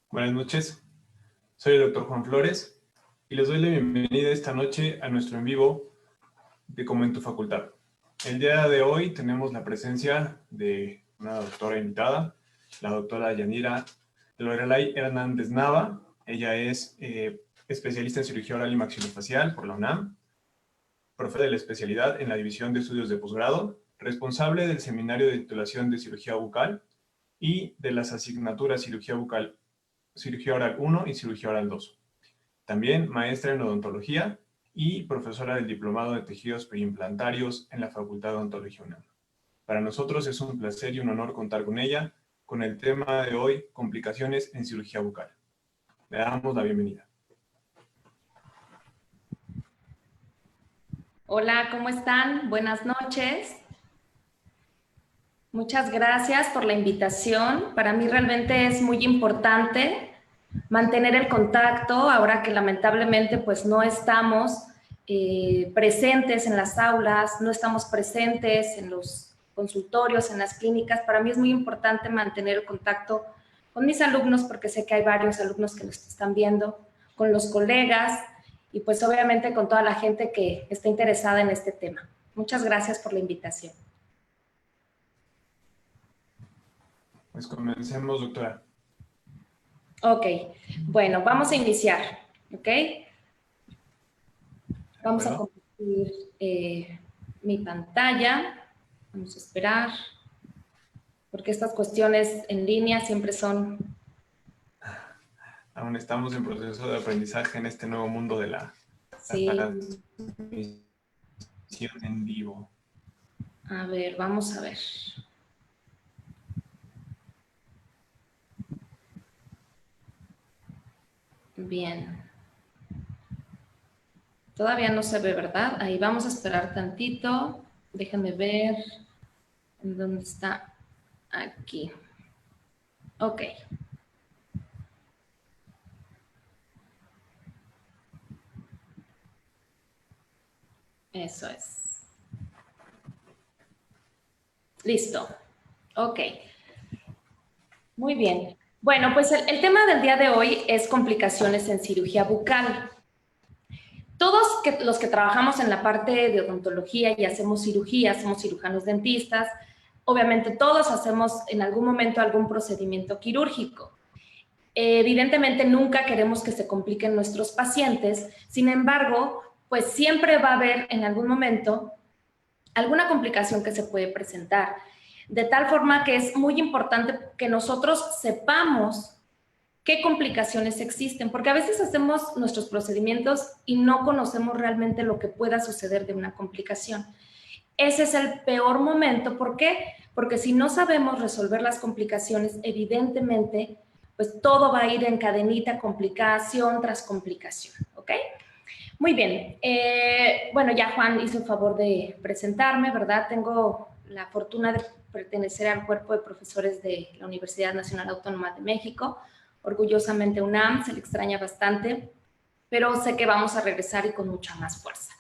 Buenas noches, soy el Dr. Juan Flores y les doy la bienvenida esta noche a nuestro en vivo de Como en tu Facultad. El día de hoy tenemos la presencia de una doctora invitada, la doctora Yanira Lorelay Hernández Nava. Ella es especialista en cirugía oral y maxilofacial por la UNAM, profe de la especialidad en la División de Estudios de Posgrado, responsable del Seminario de Titulación de Cirugía Bucal y de las asignaturas Cirugía Bucal, Cirugía Oral 1 y Cirugía Oral 2. También maestra en odontología y profesora del Diplomado de Tejidos Preimplantarios en la Facultad de Odontología UNAM. Para nosotros es un placer y un honor contar con ella con el tema de hoy, complicaciones en cirugía bucal. Le damos la bienvenida. Hola, ¿cómo están? Buenas noches. Muchas gracias por la invitación. Para mí realmente es muy importante mantener el contacto ahora que lamentablemente pues no estamos presentes en las aulas, no estamos presentes en los consultorios, en las clínicas. Para mí es muy importante mantener el contacto con mis alumnos porque sé que hay varios alumnos que nos están viendo, con los colegas y pues obviamente con toda la gente que está interesada en este tema. Muchas gracias por la invitación. Pues comencemos, doctora. Ok, bueno, vamos a iniciar, ¿ok? Vamos a compartir mi pantalla. Vamos a esperar, porque estas cuestiones en línea siempre son... Aún estamos en proceso de aprendizaje en este nuevo mundo de la transmisión en vivo. A ver, vamos a ver. Bien. Todavía no se ve, ¿verdad? Ahí vamos a esperar tantito. Déjenme ver en dónde está. Aquí. Ok. Eso es. Listo. Ok. Muy bien. Bueno, pues el tema del día de hoy es complicaciones en cirugía bucal. Todos los que trabajamos en la parte de odontología y hacemos cirugía, somos cirujanos dentistas, obviamente todos hacemos en algún momento algún procedimiento quirúrgico. Evidentemente nunca queremos que se compliquen nuestros pacientes, sin embargo, pues siempre va a haber en algún momento alguna complicación que se puede presentar, de tal forma que es muy importante que nosotros sepamos qué complicaciones existen, porque a veces hacemos nuestros procedimientos y no conocemos realmente lo que pueda suceder de una complicación. Ese es el peor momento. ¿Por qué? Porque si no sabemos resolver las complicaciones, evidentemente, pues todo va a ir en cadenita, complicación tras complicación, ¿ok? Muy bien. Bueno, ya Juan hizo el favor de presentarme, ¿verdad? Tengo la fortuna de pertenecer al cuerpo de profesores de la Universidad Nacional Autónoma de México. Orgullosamente UNAM, se le extraña bastante, pero sé que vamos a regresar y con mucha más fuerza.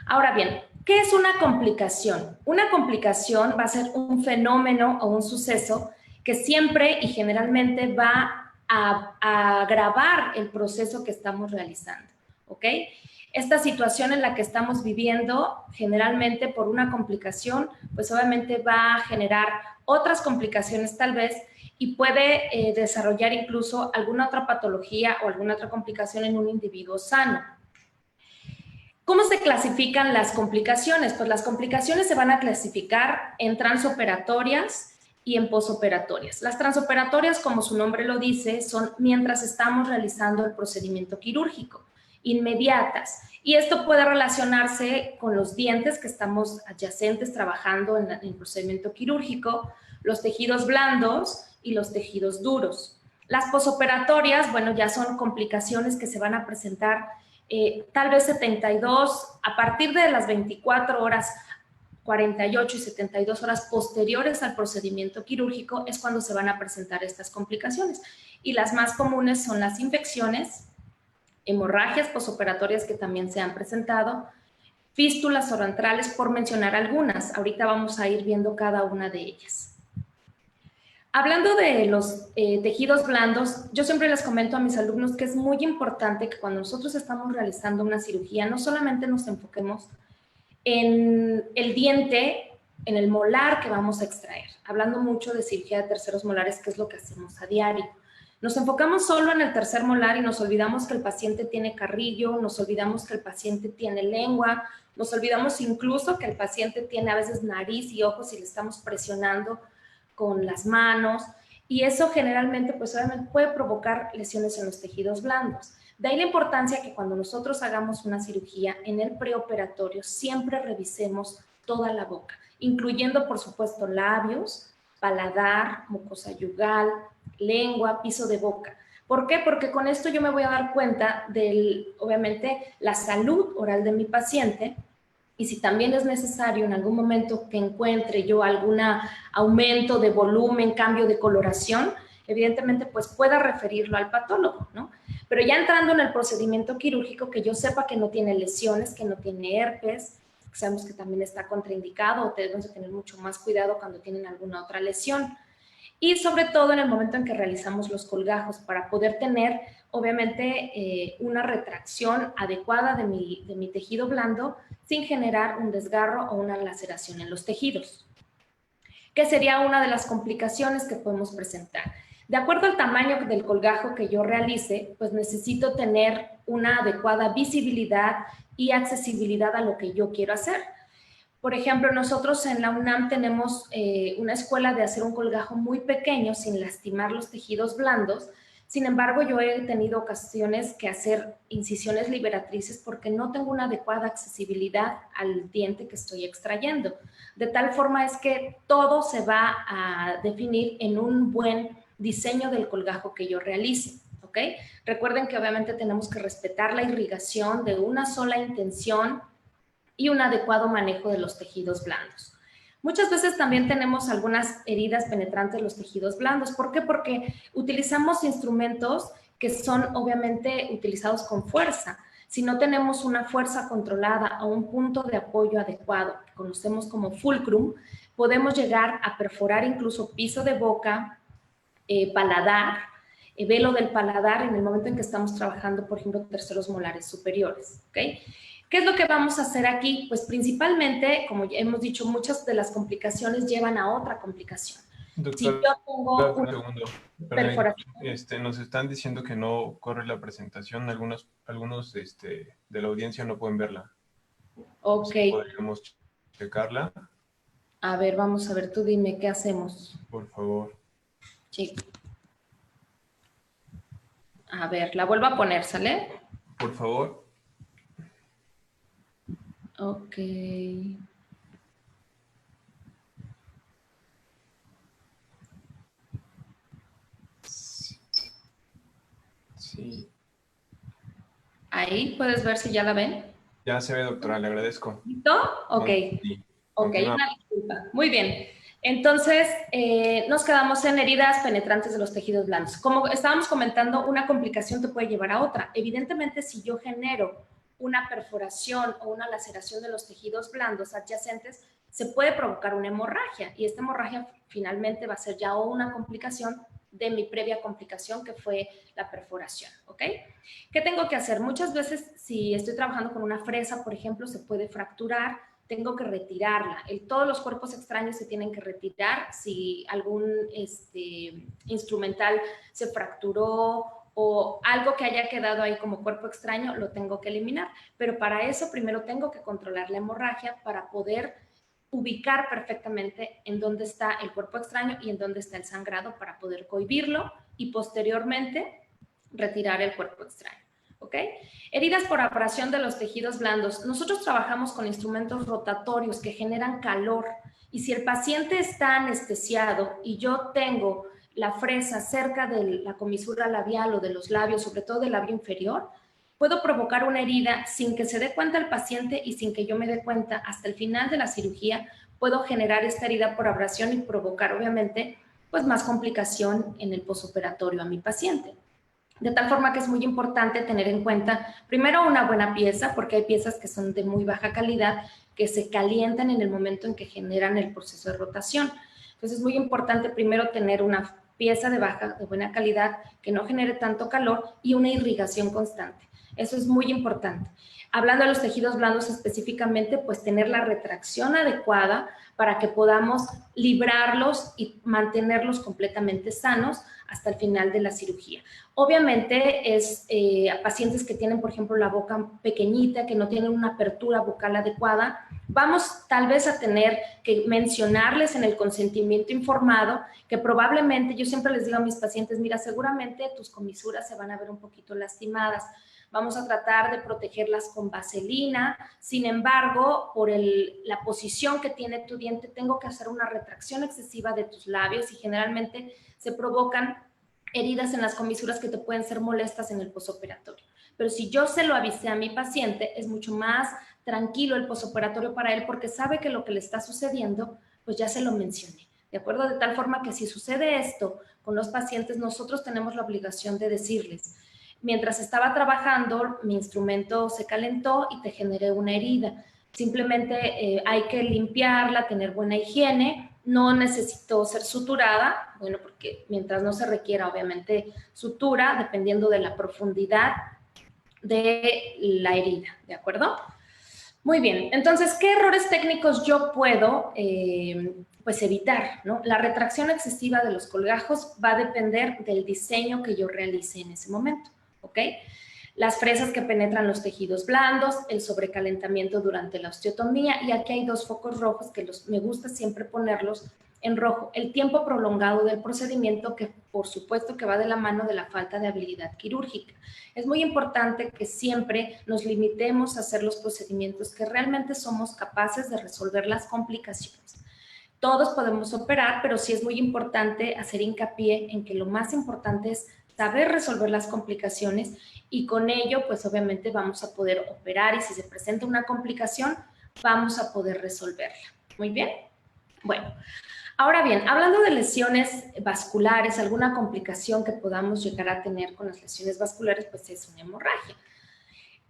Ahora bien, ¿qué es una complicación? Una complicación va a ser un fenómeno o un suceso que siempre y generalmente va a agravar el proceso que estamos realizando, ¿ok? Esta situación en la que estamos viviendo, generalmente por una complicación, pues obviamente va a generar otras complicaciones tal vez y puede desarrollar incluso alguna otra patología o alguna otra complicación en un individuo sano. ¿Cómo se clasifican las complicaciones? Pues las complicaciones se van a clasificar en transoperatorias y en posoperatorias. Las transoperatorias, como su nombre lo dice, son mientras estamos realizando el procedimiento quirúrgico, inmediatas. Y esto puede relacionarse con los dientes que estamos adyacentes trabajando en el procedimiento quirúrgico, los tejidos blandos y los tejidos duros. Las posoperatorias, bueno, ya son complicaciones que se van a presentar tal vez 72, a partir de las 24 horas, 48 y 72 horas posteriores al procedimiento quirúrgico es cuando se van a presentar estas complicaciones. Y las más comunes son las infecciones, hemorragias posoperatorias que también se han presentado, fístulas orantrales, por mencionar algunas. Ahorita vamos a ir viendo cada una de ellas. Hablando de los tejidos blandos, yo siempre les comento a mis alumnos que es muy importante que cuando nosotros estamos realizando una cirugía, no solamente nos enfoquemos en el diente, en el molar que vamos a extraer, hablando mucho de cirugía de terceros molares, que es lo que hacemos a diario. Nos enfocamos solo en el tercer molar y nos olvidamos que el paciente tiene carrillo, nos olvidamos que el paciente tiene lengua, nos olvidamos incluso que el paciente tiene a veces nariz y ojos y le estamos presionando con las manos, y eso generalmente pues obviamente puede provocar lesiones en los tejidos blandos. De ahí la importancia que cuando nosotros hagamos una cirugía en el preoperatorio siempre revisemos toda la boca, incluyendo por supuesto labios, paladar, mucosa yugal, lengua, piso de boca. ¿Por qué? Porque con esto yo me voy a dar cuenta de, obviamente, la salud oral de mi paciente. Y si también es necesario en algún momento que encuentre yo algún aumento de volumen, cambio de coloración, evidentemente pues pueda referirlo al patólogo, ¿no? Pero ya entrando en el procedimiento quirúrgico, que yo sepa que no tiene lesiones, que no tiene herpes, sabemos que también está contraindicado o tenemos que tener mucho más cuidado cuando tienen alguna otra lesión. Y sobre todo en el momento en que realizamos los colgajos para poder tener, obviamente, una retracción adecuada de mi tejido blando sin generar un desgarro o una laceración en los tejidos, que sería una de las complicaciones que podemos presentar. De acuerdo al tamaño del colgajo que yo realice, pues necesito tener una adecuada visibilidad y accesibilidad a lo que yo quiero hacer. Por ejemplo, nosotros en la UNAM tenemos una escuela de hacer un colgajo muy pequeño sin lastimar los tejidos blandos. Sin embargo, yo he tenido ocasiones que hacer incisiones liberatrices porque no tengo una adecuada accesibilidad al diente que estoy extrayendo. De tal forma es que todo se va a definir en un buen diseño del colgajo que yo realice. ¿Ok? Recuerden que obviamente tenemos que respetar la irrigación de una sola intención y un adecuado manejo de los tejidos blandos. Muchas veces también tenemos algunas heridas penetrantes en los tejidos blandos. ¿Por qué? Porque utilizamos instrumentos que son obviamente utilizados con fuerza. Si no tenemos una fuerza controlada o un punto de apoyo adecuado, que conocemos como fulcrum, podemos llegar a perforar incluso piso de boca, paladar, velo del paladar en el momento en que estamos trabajando, por ejemplo, terceros molares superiores. ¿Ok? ¿Qué es lo que vamos a hacer aquí? Pues principalmente, como ya hemos dicho, muchas de las complicaciones llevan a otra complicación. Doctor, si yo tengo un segundo. Perforación. Nos están diciendo que no corre la presentación. Algunos de la audiencia no pueden verla. Ok. ¿Podríamos checarla? A ver, vamos a ver, tú dime, ¿qué hacemos? Por favor. Sí. A ver, la vuelvo a poner, ¿sale? Por favor. Ok. Sí. Ahí puedes ver si ya la ven. Ya se ve, doctora, le agradezco. ¿Listo? Ok. Sí. Ok, una disculpa. Muy bien. Entonces, nos quedamos en heridas penetrantes de los tejidos blandos. Como estábamos comentando, una complicación te puede llevar a otra. Evidentemente, si yo genero una perforación o una laceración de los tejidos blandos adyacentes, se puede provocar una hemorragia y esta hemorragia finalmente va a ser ya una complicación de mi previa complicación que fue la perforación, ¿ok? ¿Qué tengo que hacer? Muchas veces si estoy trabajando con una fresa, por ejemplo, se puede fracturar, tengo que retirarla. Todos los cuerpos extraños se tienen que retirar si algún instrumental se fracturó o algo que haya quedado ahí como cuerpo extraño, lo tengo que eliminar. Pero para eso primero tengo que controlar la hemorragia para poder ubicar perfectamente en dónde está el cuerpo extraño y en dónde está el sangrado para poder cohibirlo y posteriormente retirar el cuerpo extraño. ¿Ok? Heridas por abrasión de los tejidos blandos. Nosotros trabajamos con instrumentos rotatorios que generan calor y si el paciente está anestesiado y yo tengo la fresa cerca de la comisura labial o de los labios, sobre todo del labio inferior, puedo provocar una herida sin que se dé cuenta el paciente y sin que yo me dé cuenta. Hasta el final de la cirugía puedo generar esta herida por abrasión y provocar, obviamente, pues más complicación en el posoperatorio a mi paciente. De tal forma que es muy importante tener en cuenta, primero, una buena pieza, porque hay piezas que son de muy baja calidad, que se calientan en el momento en que generan el proceso de rotación. Entonces, es muy importante primero tener una pieza de buena calidad, que no genere tanto calor y una irrigación constante. Eso es muy importante. Hablando de los tejidos blandos específicamente, pues tener la retracción adecuada para que podamos librarlos y mantenerlos completamente sanos hasta el final de la cirugía. Obviamente es a pacientes que tienen, por ejemplo, la boca pequeñita, que no tienen una apertura bucal adecuada, vamos tal vez a tener que mencionarles en el consentimiento informado que probablemente, yo siempre les digo a mis pacientes, mira, seguramente tus comisuras se van a ver un poquito lastimadas. Vamos a tratar de protegerlas con vaselina. Sin embargo, por la posición que tiene tu diente, tengo que hacer una retracción excesiva de tus labios y generalmente se provocan heridas en las comisuras que te pueden ser molestas en el posoperatorio. Pero si yo se lo avisé a mi paciente, es mucho más tranquilo el posoperatorio para él porque sabe que lo que le está sucediendo, pues ya se lo mencioné. ¿De acuerdo? De tal forma que si sucede esto con los pacientes, nosotros tenemos la obligación de decirles, mientras estaba trabajando, mi instrumento se calentó y te generé una herida. Simplemente hay que limpiarla, tener buena higiene. No necesitó ser suturada, bueno, porque mientras no se requiera, obviamente, sutura, dependiendo de la profundidad de la herida, ¿de acuerdo? Muy bien, entonces, ¿qué errores técnicos yo puedo pues evitar, ¿no? La retracción excesiva de los colgajos va a depender del diseño que yo realice en ese momento, ¿ok? Las fresas que penetran los tejidos blandos, el sobrecalentamiento durante la osteotomía, y aquí hay dos focos rojos que me gusta siempre ponerlos en rojo. El tiempo prolongado del procedimiento, que por supuesto que va de la mano de la falta de habilidad quirúrgica. Es muy importante que siempre nos limitemos a hacer los procedimientos que realmente somos capaces de resolver las complicaciones. Todos podemos operar, pero sí es muy importante hacer hincapié en que lo más importante es saber resolver las complicaciones y con ello, pues obviamente vamos a poder operar y si se presenta una complicación, vamos a poder resolverla. Muy bien. Bueno, ahora bien, hablando de lesiones vasculares, alguna complicación que podamos llegar a tener con las lesiones vasculares, pues es una hemorragia.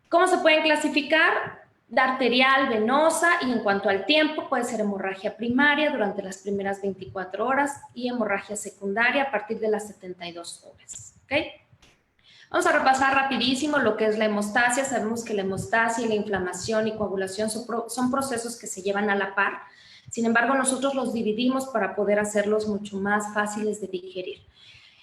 ¿Cómo se pueden clasificar? Arterial, venosa y en cuanto al tiempo puede ser hemorragia primaria durante las primeras 24 horas y hemorragia secundaria a partir de las 72 horas. ¿Ok? Vamos a repasar rapidísimo lo que es la hemostasia. Sabemos que la hemostasia, la inflamación y coagulación son procesos que se llevan a la par. Sin embargo, nosotros los dividimos para poder hacerlos mucho más fáciles de digerir.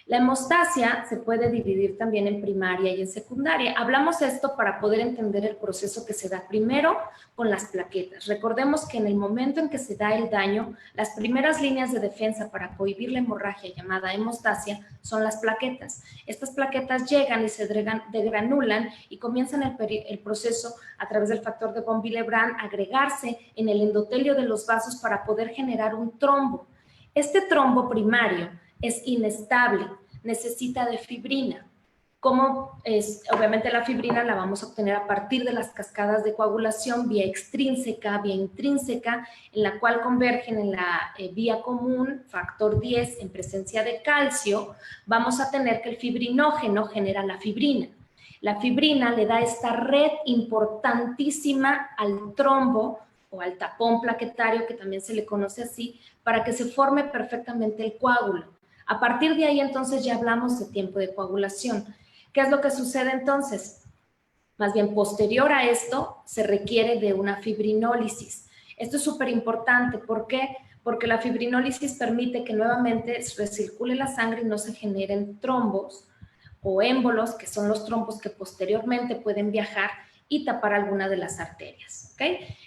La hemostasia se puede dividir también en primaria y en secundaria. Hablamos esto para poder entender el proceso que se da primero con las plaquetas. Recordemos que en el momento en que se da el daño, las primeras líneas de defensa para cohibir la hemorragia llamada hemostasia son las plaquetas. Estas plaquetas llegan y se degranulan y comienzan el proceso a través del factor de von Willebrand a agregarse en el endotelio de los vasos para poder generar un trombo. Este trombo primario es inestable, necesita de fibrina. ¿Cómo es? Obviamente la fibrina la vamos a obtener a partir de las cascadas de coagulación vía extrínseca, vía intrínseca, en la cual convergen en la vía común, factor 10, en presencia de calcio, vamos a tener que el fibrinógeno genera la fibrina. La fibrina le da esta red importantísima al trombo o al tapón plaquetario, que también se le conoce así, para que se forme perfectamente el coágulo. A partir de ahí, entonces, ya hablamos de tiempo de coagulación. ¿Qué es lo que sucede entonces? Más bien, posterior a esto, se requiere de una fibrinólisis. Esto es súper importante. ¿Por qué? Porque la fibrinólisis permite que nuevamente recircule la sangre y no se generen trombos o émbolos, que son los trombos que posteriormente pueden viajar y tapar alguna de las arterias, ¿ok?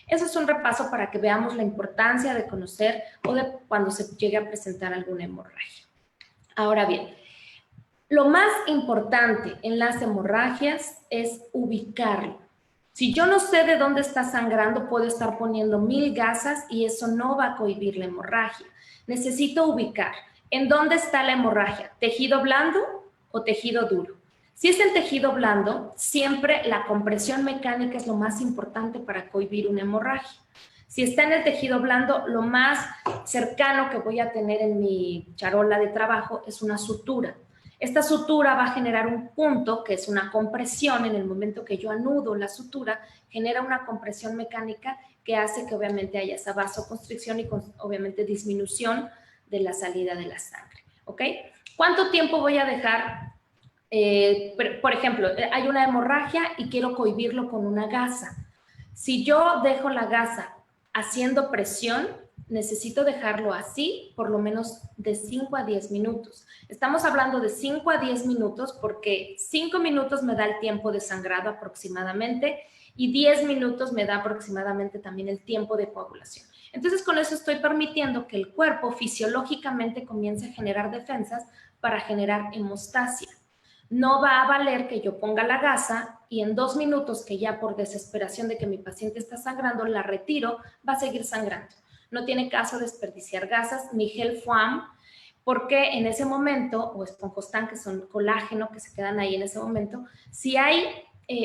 Eso es un repaso para que veamos la importancia de conocer o de cuando se llegue a presentar alguna hemorragia. Ahora bien, lo más importante en las hemorragias es ubicarlo. Si yo no sé de dónde está sangrando, puedo estar poniendo 1000 gasas y eso no va a cohibir la hemorragia. Necesito ubicar en dónde está la hemorragia, tejido blando o tejido duro. Si es en tejido blando, siempre la compresión mecánica es lo más importante para cohibir una hemorragia. Si está en el tejido blando, lo más cercano que voy a tener en mi charola de trabajo es una sutura. Esta sutura va a generar un punto, que es una compresión. En el momento que yo anudo la sutura, genera una compresión mecánica que hace que obviamente haya esa vasoconstricción y obviamente disminución de la salida de la sangre, ¿ok? ¿Cuánto tiempo voy a dejar? Por ejemplo, hay una hemorragia y quiero cohibirlo con una gasa. Si yo dejo la gasa haciendo presión, necesito dejarlo así por lo menos de 5 a 10 minutos. Estamos hablando de 5 a 10 minutos porque 5 minutos me da el tiempo de sangrado aproximadamente y 10 minutos me da aproximadamente también el tiempo de coagulación. Entonces, con eso estoy permitiendo que el cuerpo fisiológicamente comience a generar defensas para generar hemostasia. No va a valer que yo ponga la gasa y en 2 minutos, que ya por desesperación de que mi paciente está sangrando, la retiro, va a seguir sangrando. No tiene caso desperdiciar gasas ni gel foam, porque en ese momento, o esponjostán, que son colágeno, que se quedan ahí en ese momento, si hay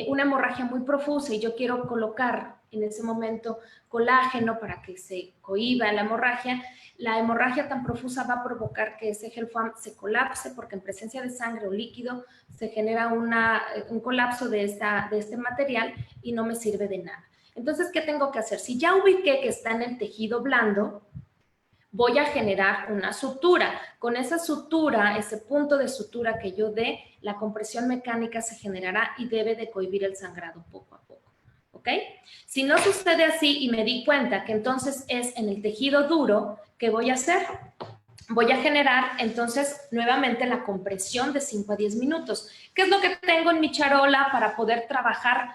una hemorragia muy profusa y yo quiero colocar en ese momento colágeno para que se cohíba la hemorragia tan profusa va a provocar que ese gel foam se colapse, porque en presencia de sangre o líquido se genera un colapso de este material y no me sirve de nada. Entonces, ¿qué tengo que hacer? Si ya ubiqué que está en el tejido blando, voy a generar una sutura. Con esa sutura, ese punto de sutura que yo dé, la compresión mecánica se generará y debe de cohibir el sangrado poco a poco. ¿Ok? Si no sucede así y me di cuenta que entonces es en el tejido duro, ¿qué voy a hacer? Voy a generar entonces nuevamente la compresión de 5 a 10 minutos. ¿Qué es lo que tengo en mi charola para poder trabajar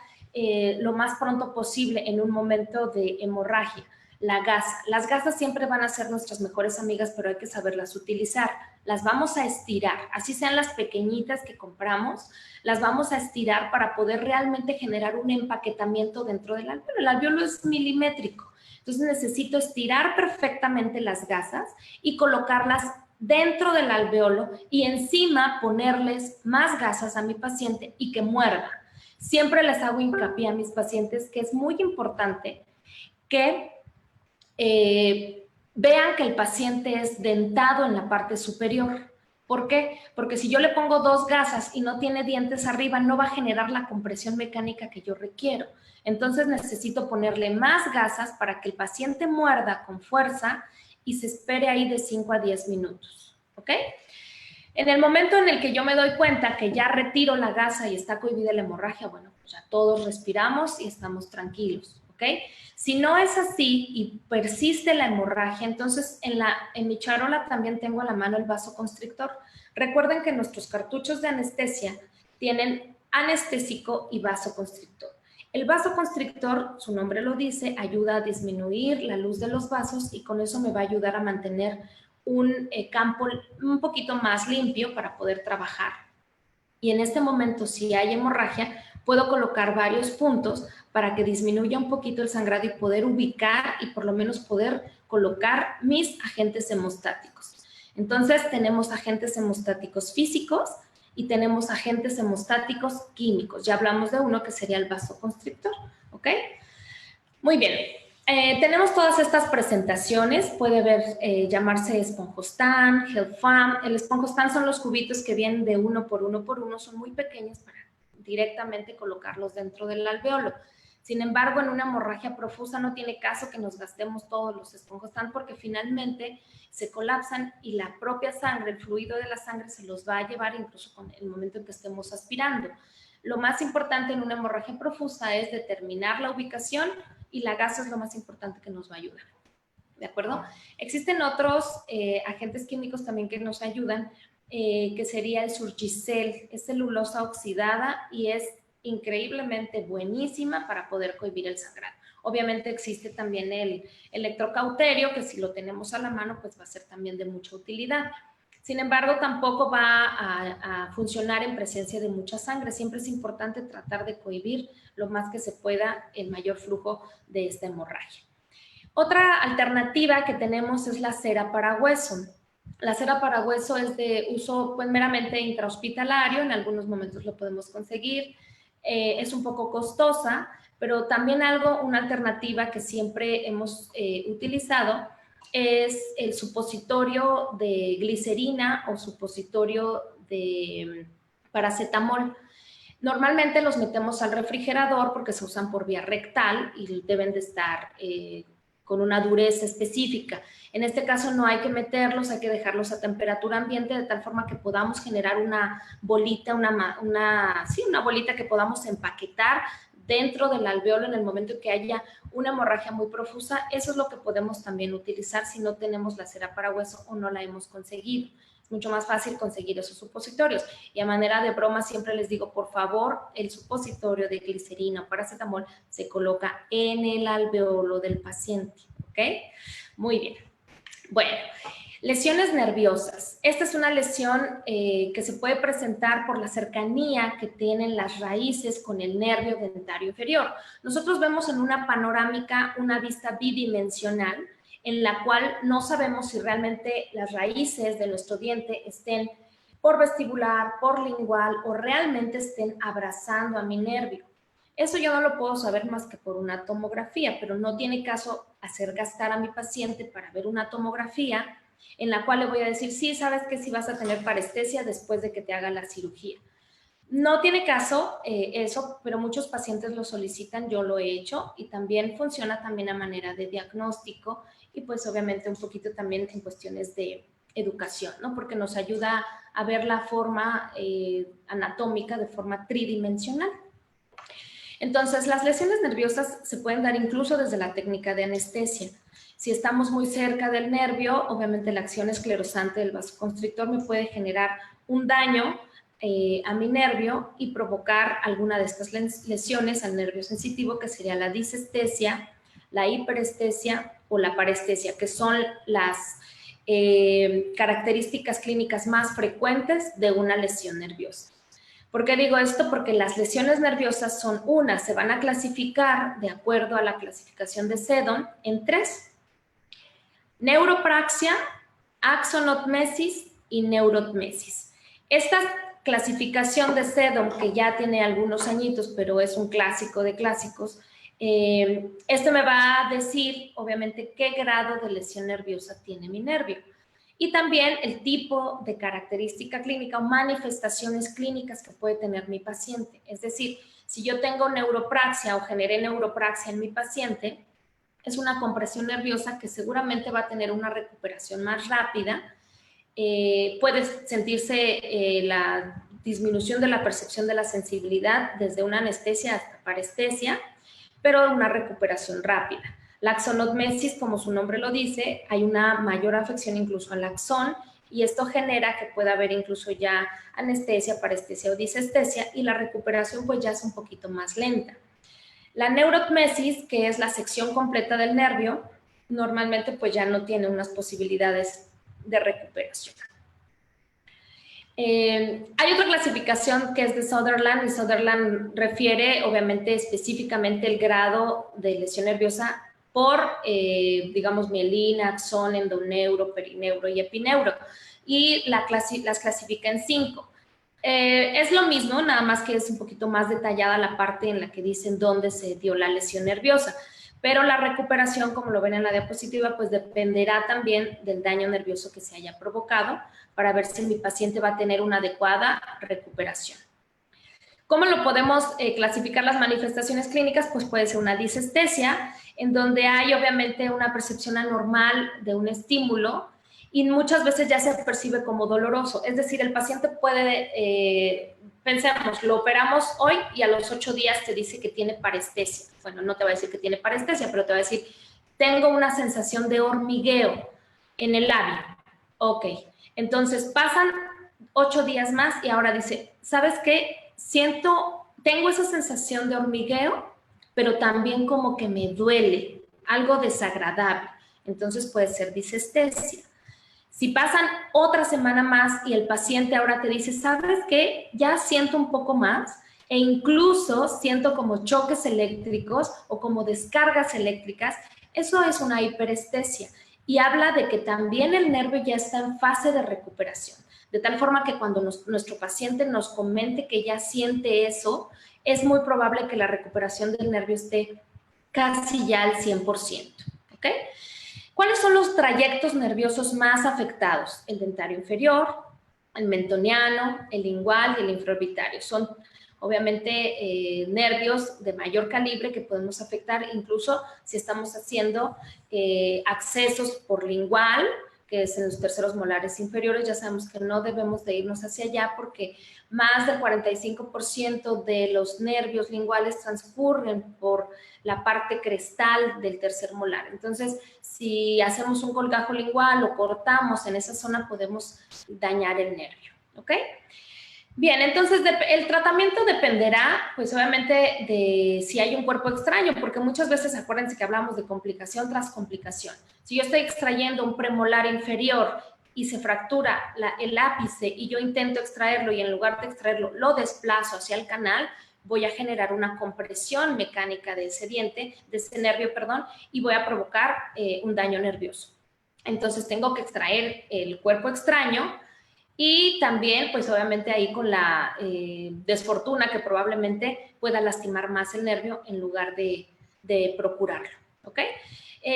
lo más pronto posible en un momento de hemorragia? La gasa. Las gasas siempre van a ser nuestras mejores amigas, pero hay que saberlas utilizar. Las vamos a estirar, así sean las pequeñitas que compramos, las vamos a estirar para poder realmente generar un empaquetamiento dentro del alveolo. El alveolo es milimétrico, entonces necesito estirar perfectamente las gasas y colocarlas dentro del alveolo y encima ponerles más gasas a mi paciente y que muerda. Siempre les hago hincapié a mis pacientes que es muy importante que vean que el paciente es dentado en la parte superior. ¿Por qué? Porque si yo le pongo 2 gasas y no tiene dientes arriba, no va a generar la compresión mecánica que yo requiero. Entonces necesito ponerle más gasas para que el paciente muerda con fuerza y se espere ahí de 5 a 10 minutos. ¿Ok? En el momento en el que yo me doy cuenta que ya retiro la gasa y está cohibida la hemorragia, bueno, pues ya todos respiramos y estamos tranquilos. ¿Ok? Si no es así y persiste la hemorragia, entonces en mi charola también tengo a la mano el vasoconstrictor. Recuerden que nuestros cartuchos de anestesia tienen anestésico y vasoconstrictor. El vasoconstrictor, su nombre lo dice, ayuda a disminuir la luz de los vasos y con eso me va a ayudar a mantener un campo un poquito más limpio para poder trabajar. Y en este momento, si hay hemorragia, puedo colocar varios puntos para que disminuya un poquito el sangrado y poder ubicar y por lo menos poder colocar mis agentes hemostáticos. Entonces, tenemos agentes hemostáticos físicos y tenemos agentes hemostáticos químicos. Ya hablamos de uno que sería el vasoconstrictor, ¿ok? Muy bien. Tenemos todas estas presentaciones, puede llamarse esponjostán, gel foam. El esponjostán son los cubitos que vienen de 1 por 1 por 1, son muy pequeños para directamente colocarlos dentro del alveolo. Sin embargo, en una hemorragia profusa no tiene caso que nos gastemos todos los esponjostán porque finalmente se colapsan y la propia sangre, el fluido de la sangre se los va a llevar incluso con el momento en que estemos aspirando. Lo más importante en una hemorragia profusa es determinar la ubicación y la gasa es lo más importante que nos va a ayudar. ¿De acuerdo? Existen otros agentes químicos también que nos ayudan, que sería el Surgicel. Es celulosa oxidada y es increíblemente buenísima para poder cohibir el sangrado. Obviamente existe también el electrocauterio, que si lo tenemos a la mano, pues va a ser también de mucha utilidad. Sin embargo, tampoco va a funcionar en presencia de mucha sangre. Siempre es importante tratar de cohibir lo más que se pueda el mayor flujo de esta hemorragia. Otra alternativa que tenemos es la cera para hueso. La cera para hueso es de uso pues, meramente intrahospitalario, en algunos momentos lo podemos conseguir. Es un poco costosa, pero también una alternativa que siempre hemos utilizado es el supositorio de glicerina o supositorio de paracetamol. Normalmente los metemos al refrigerador porque se usan por vía rectal y deben de estar con una dureza específica. En este caso no hay que meterlos, hay que dejarlos a temperatura ambiente de tal forma que podamos generar una bolita, una bolita que podamos empaquetar dentro del alveolo en el momento en que haya una hemorragia muy profusa. Eso es lo que podemos también utilizar si no tenemos la cera para hueso o no la hemos conseguido. Es mucho más fácil conseguir esos supositorios. Y a manera de broma siempre les digo, por favor, el supositorio de glicerina o paracetamol se coloca en el alveolo del paciente, ¿ok? Muy bien. Bueno, lesiones nerviosas. Esta es una lesión que se puede presentar por la cercanía que tienen las raíces con el nervio dentario inferior. Nosotros vemos en una panorámica una vista bidimensional en la cual no sabemos si realmente las raíces de nuestro diente estén por vestibular, por lingual o realmente estén abrazando a mi nervio. Eso yo no lo puedo saber más que por una tomografía, pero no tiene caso hacer gastar a mi paciente para ver una tomografía en la cual le voy a decir, sí, sabes que sí vas a tener parestesia después de que te haga la cirugía. No tiene caso eso, pero muchos pacientes lo solicitan, yo lo he hecho y también funciona también a manera de diagnóstico y pues obviamente un poquito también en cuestiones de educación, ¿no? Porque nos ayuda a ver la forma anatómica de forma tridimensional. Entonces, las lesiones nerviosas se pueden dar incluso desde la técnica de anestesia. Si estamos muy cerca del nervio, obviamente la acción esclerosante del vasoconstrictor me puede generar un daño a mi nervio y provocar alguna de estas lesiones al nervio sensitivo, que sería la disestesia, la hiperestesia o la parestesia, que son las características clínicas más frecuentes de una lesión nerviosa. ¿Por qué digo esto? Porque las lesiones nerviosas se van a clasificar de acuerdo a la clasificación de Seddon en 3. Neuropraxia, axonotmesis y neurotmesis. Esta clasificación de Seddon, que ya tiene algunos añitos, pero es un clásico de clásicos, esto me va a decir, obviamente, qué grado de lesión nerviosa tiene mi nervio. Y también el tipo de característica clínica o manifestaciones clínicas que puede tener mi paciente. Es decir, si yo tengo neuropraxia o generé neuropraxia en mi paciente, es una compresión nerviosa que seguramente va a tener una recuperación más rápida. Puede sentirse la disminución de la percepción de la sensibilidad desde una anestesia hasta parestesia, pero una recuperación rápida. La axonotmesis, como su nombre lo dice, hay una mayor afección incluso al axón y esto genera que pueda haber incluso ya anestesia, parestesia o disestesia y la recuperación pues ya es un poquito más lenta. La neurotmesis, que es la sección completa del nervio, normalmente pues ya no tiene unas posibilidades de recuperación. Hay otra clasificación que es de Sutherland y Sutherland refiere obviamente específicamente el grado de lesión nerviosa por, digamos, mielina, axón, endoneuro, perineuro y epineuro y las clasifica en 5. Es lo mismo, nada más que es un poquito más detallada la parte en la que dicen dónde se dio la lesión nerviosa. Pero la recuperación, como lo ven en la diapositiva, pues dependerá también del daño nervioso que se haya provocado para ver si mi paciente va a tener una adecuada recuperación. ¿Cómo lo podemos clasificar las manifestaciones clínicas? Pues puede ser una disestesia, en donde hay obviamente una percepción anormal de un estímulo y muchas veces ya se percibe como doloroso. Es decir, el paciente puede, pensemos, lo operamos hoy y a los 8 días te dice que tiene parestesia. Bueno, no te va a decir que tiene parestesia, pero te va a decir, tengo una sensación de hormigueo en el labio. Ok, entonces pasan 8 días más y ahora dice, ¿sabes qué? Tengo esa sensación de hormigueo, pero también como que me duele, algo desagradable. Entonces puede ser disestesia. Si pasan otra semana más y el paciente ahora te dice, ¿sabes qué? Ya siento un poco más e incluso siento como choques eléctricos o como descargas eléctricas, eso es una hiperestesia y habla de que también el nervio ya está en fase de recuperación. De tal forma que cuando nuestro paciente nos comente que ya siente eso, es muy probable que la recuperación del nervio esté casi ya al 100%. ¿Ok? ¿Cuáles son los trayectos nerviosos más afectados? El dentario inferior, el mentoniano, el lingual y el infraorbitario. Son obviamente nervios de mayor calibre que podemos afectar incluso si estamos haciendo accesos por lingual, que es en los terceros molares inferiores. Ya sabemos que no debemos de irnos hacia allá porque más del 45% de los nervios linguales transcurren por la parte crestal del tercer molar. Entonces, si hacemos un colgajo lingual o cortamos en esa zona, podemos dañar el nervio, ¿ok? Bien, entonces el tratamiento dependerá, pues obviamente, de si hay un cuerpo extraño, porque muchas veces, acuérdense que hablamos de complicación tras complicación. Si yo estoy extrayendo un premolar inferior y se fractura el ápice y yo intento extraerlo y en lugar de extraerlo lo desplazo hacia el canal, voy a generar una compresión mecánica de ese diente, de ese nervio, perdón, y voy a provocar un daño nervioso. Entonces tengo que extraer el cuerpo extraño y también, pues obviamente ahí con la desfortuna que probablemente pueda lastimar más el nervio en lugar de procurarlo, ¿ok?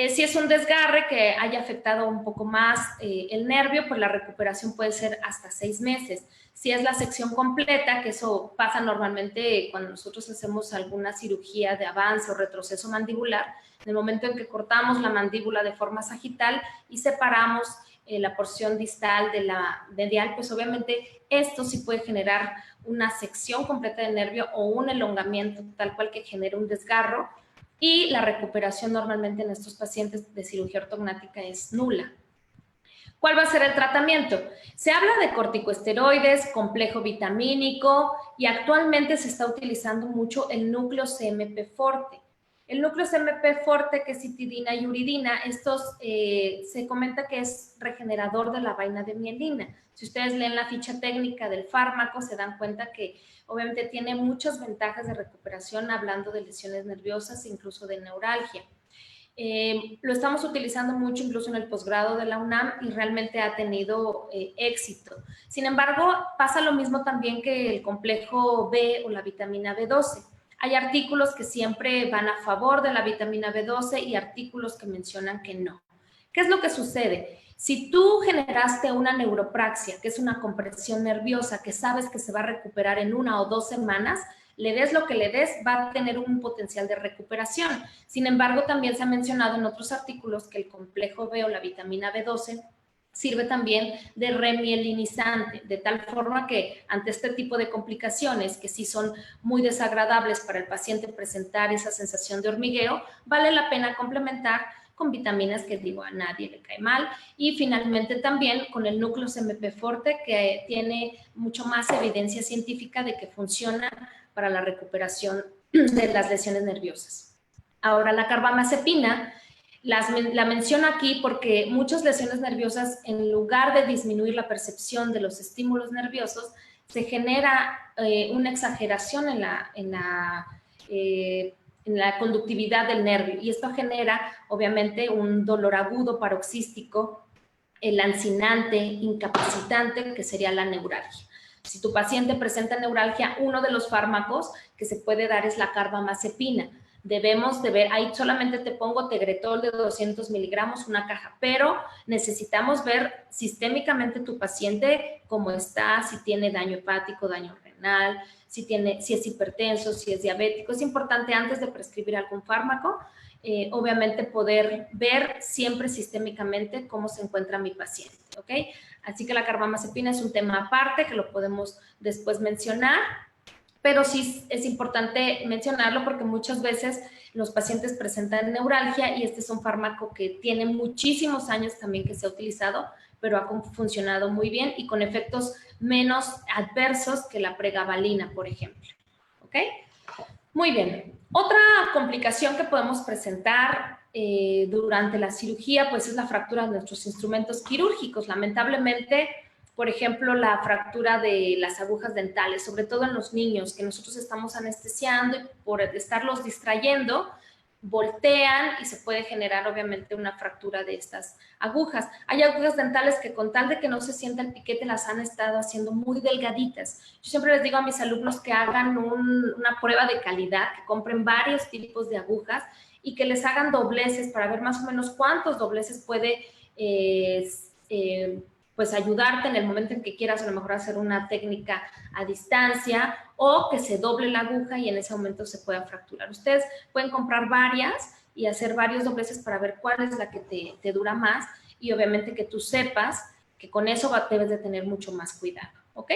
Si es un desgarre que haya afectado un poco más el nervio, pues la recuperación puede ser hasta 6 meses. Si es la sección completa, que eso pasa normalmente cuando nosotros hacemos alguna cirugía de avance o retroceso mandibular, en el momento en que cortamos la mandíbula de forma sagital y separamos la porción distal de la medial, pues obviamente esto sí puede generar una sección completa de nervio o un elongamiento tal cual que genere un desgarro, y la recuperación normalmente en estos pacientes de cirugía ortognática es nula. ¿Cuál va a ser el tratamiento? Se habla de corticosteroides, complejo vitamínico y actualmente se está utilizando mucho el núcleo CMP forte. El núcleo CMP forte, que es citidina y uridina, se comenta que es regenerador de la vaina de mielina. Si ustedes leen la ficha técnica del fármaco, se dan cuenta que obviamente tiene muchas ventajas de recuperación, hablando de lesiones nerviosas, incluso de neuralgia. Lo estamos utilizando mucho incluso en el posgrado de la UNAM y realmente ha tenido éxito. Sin embargo, pasa lo mismo también que el complejo B o la vitamina B12. Hay artículos que siempre van a favor de la vitamina B12 y artículos que mencionan que no. ¿Qué es lo que sucede? Si tú generaste una neuropraxia, que es una compresión nerviosa que sabes que se va a recuperar en 1 o 2 semanas, le des lo que le des, va a tener un potencial de recuperación. Sin embargo, también se ha mencionado en otros artículos que el complejo B o la vitamina B12 sirve también de remielinizante, de tal forma que ante este tipo de complicaciones, que sí son muy desagradables para el paciente presentar esa sensación de hormigueo, vale la pena complementar con vitaminas que, digo, a nadie le cae mal. Y finalmente también con el núcleo CMP forte, que tiene mucho más evidencia científica de que funciona para la recuperación de las lesiones nerviosas. Ahora, la carbamazepina la menciono aquí porque muchas lesiones nerviosas, en lugar de disminuir la percepción de los estímulos nerviosos, se genera una exageración en la conductividad del nervio, y esto genera obviamente un dolor agudo paroxístico, lancinante, incapacitante, que sería la neuralgia. Si tu paciente presenta neuralgia, uno de los fármacos que se puede dar es la carbamazepina. Debemos de ver, ahí solamente te pongo Tegretol de 200 miligramos, una caja, pero necesitamos ver sistémicamente tu paciente cómo está, si tiene daño hepático, daño renal, si es hipertenso, si es diabético. Es importante, antes de prescribir algún fármaco, obviamente poder ver siempre sistémicamente cómo se encuentra mi paciente, ¿ok? Así que la carbamazepina es un tema aparte que lo podemos después mencionar, pero sí es importante mencionarlo porque muchas veces los pacientes presentan neuralgia y este es un fármaco que tiene muchísimos años también que se ha utilizado, pero ha funcionado muy bien y con efectos menos adversos que la pregabalina, por ejemplo. ¿Ok? Muy bien. Otra complicación que podemos presentar durante la cirugía, pues es la fractura de nuestros instrumentos quirúrgicos. Lamentablemente, por ejemplo, la fractura de las agujas dentales, sobre todo en los niños, que nosotros estamos anestesiando y por estarlos distrayendo, voltean y se puede generar obviamente una fractura de estas agujas. Hay agujas dentales que con tal de que no se sienta el piquete las han estado haciendo muy delgaditas. Yo siempre les digo a mis alumnos que hagan una prueba de calidad, que compren varios tipos de agujas y que les hagan dobleces para ver más o menos cuántos dobleces puede pues ayudarte en el momento en que quieras a lo mejor hacer una técnica a distancia o que se doble la aguja y en ese momento se pueda fracturar. Ustedes pueden comprar varias y hacer varios dobleces para ver cuál es la que te dura más y obviamente que tú sepas que con eso debes de tener mucho más cuidado, ¿ok?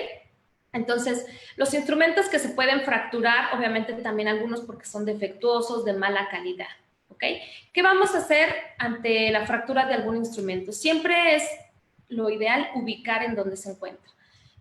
Entonces, los instrumentos que se pueden fracturar, obviamente también algunos porque son defectuosos, de mala calidad, ¿ok? ¿Qué vamos a hacer ante la fractura de algún instrumento? Siempre es lo ideal ubicar en dónde se encuentra.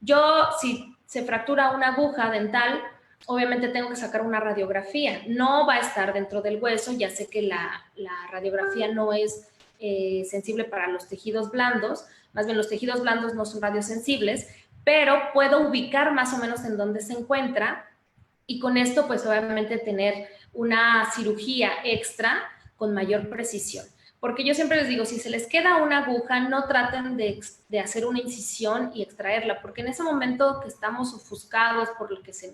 Yo, si se fractura una aguja dental, obviamente tengo que sacar una radiografía. No va a estar dentro del hueso, ya sé que la radiografía no es sensible para los tejidos blandos, más bien los tejidos blandos no son radiosensibles, pero puedo ubicar más o menos en dónde se encuentra y con esto pues obviamente tener una cirugía extra con mayor precisión. Porque yo siempre les digo, si se les queda una aguja, no traten de hacer una incisión y extraerla, porque en ese momento que estamos ofuscados por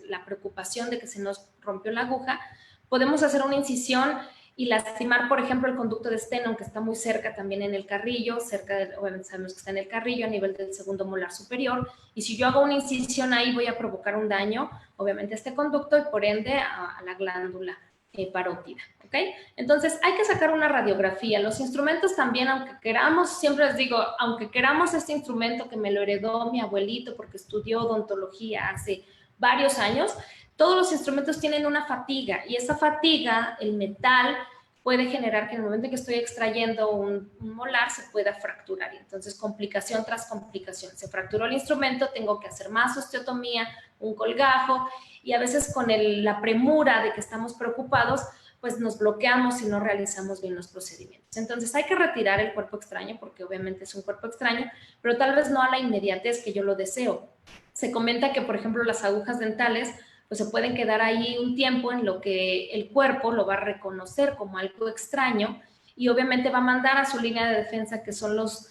la preocupación de que se nos rompió la aguja, podemos hacer una incisión y lastimar, por ejemplo, el conducto de Stenón, que está muy cerca también en el carrillo, obviamente sabemos que está en el carrillo, a nivel del segundo molar superior, y si yo hago una incisión ahí voy a provocar un daño, obviamente, a este conducto y por ende a la glándula parótida, ¿ok? Entonces, hay que sacar una radiografía. Los instrumentos también, aunque queramos, siempre les digo, aunque queramos este instrumento que me lo heredó mi abuelito porque estudió odontología hace varios años, todos los instrumentos tienen una fatiga y esa fatiga, el metal, puede generar que en el momento en que estoy extrayendo un molar se pueda fracturar. Entonces, complicación tras complicación. Se fracturó el instrumento, tengo que hacer más osteotomía, un colgajo, y a veces con la premura de que estamos preocupados, pues nos bloqueamos y no realizamos bien los procedimientos. Entonces hay que retirar el cuerpo extraño porque obviamente es un cuerpo extraño, pero tal vez no a la inmediatez que yo lo deseo. Se comenta que, por ejemplo, las agujas dentales pues se pueden quedar ahí un tiempo en lo que el cuerpo lo va a reconocer como algo extraño y obviamente va a mandar a su línea de defensa, que son los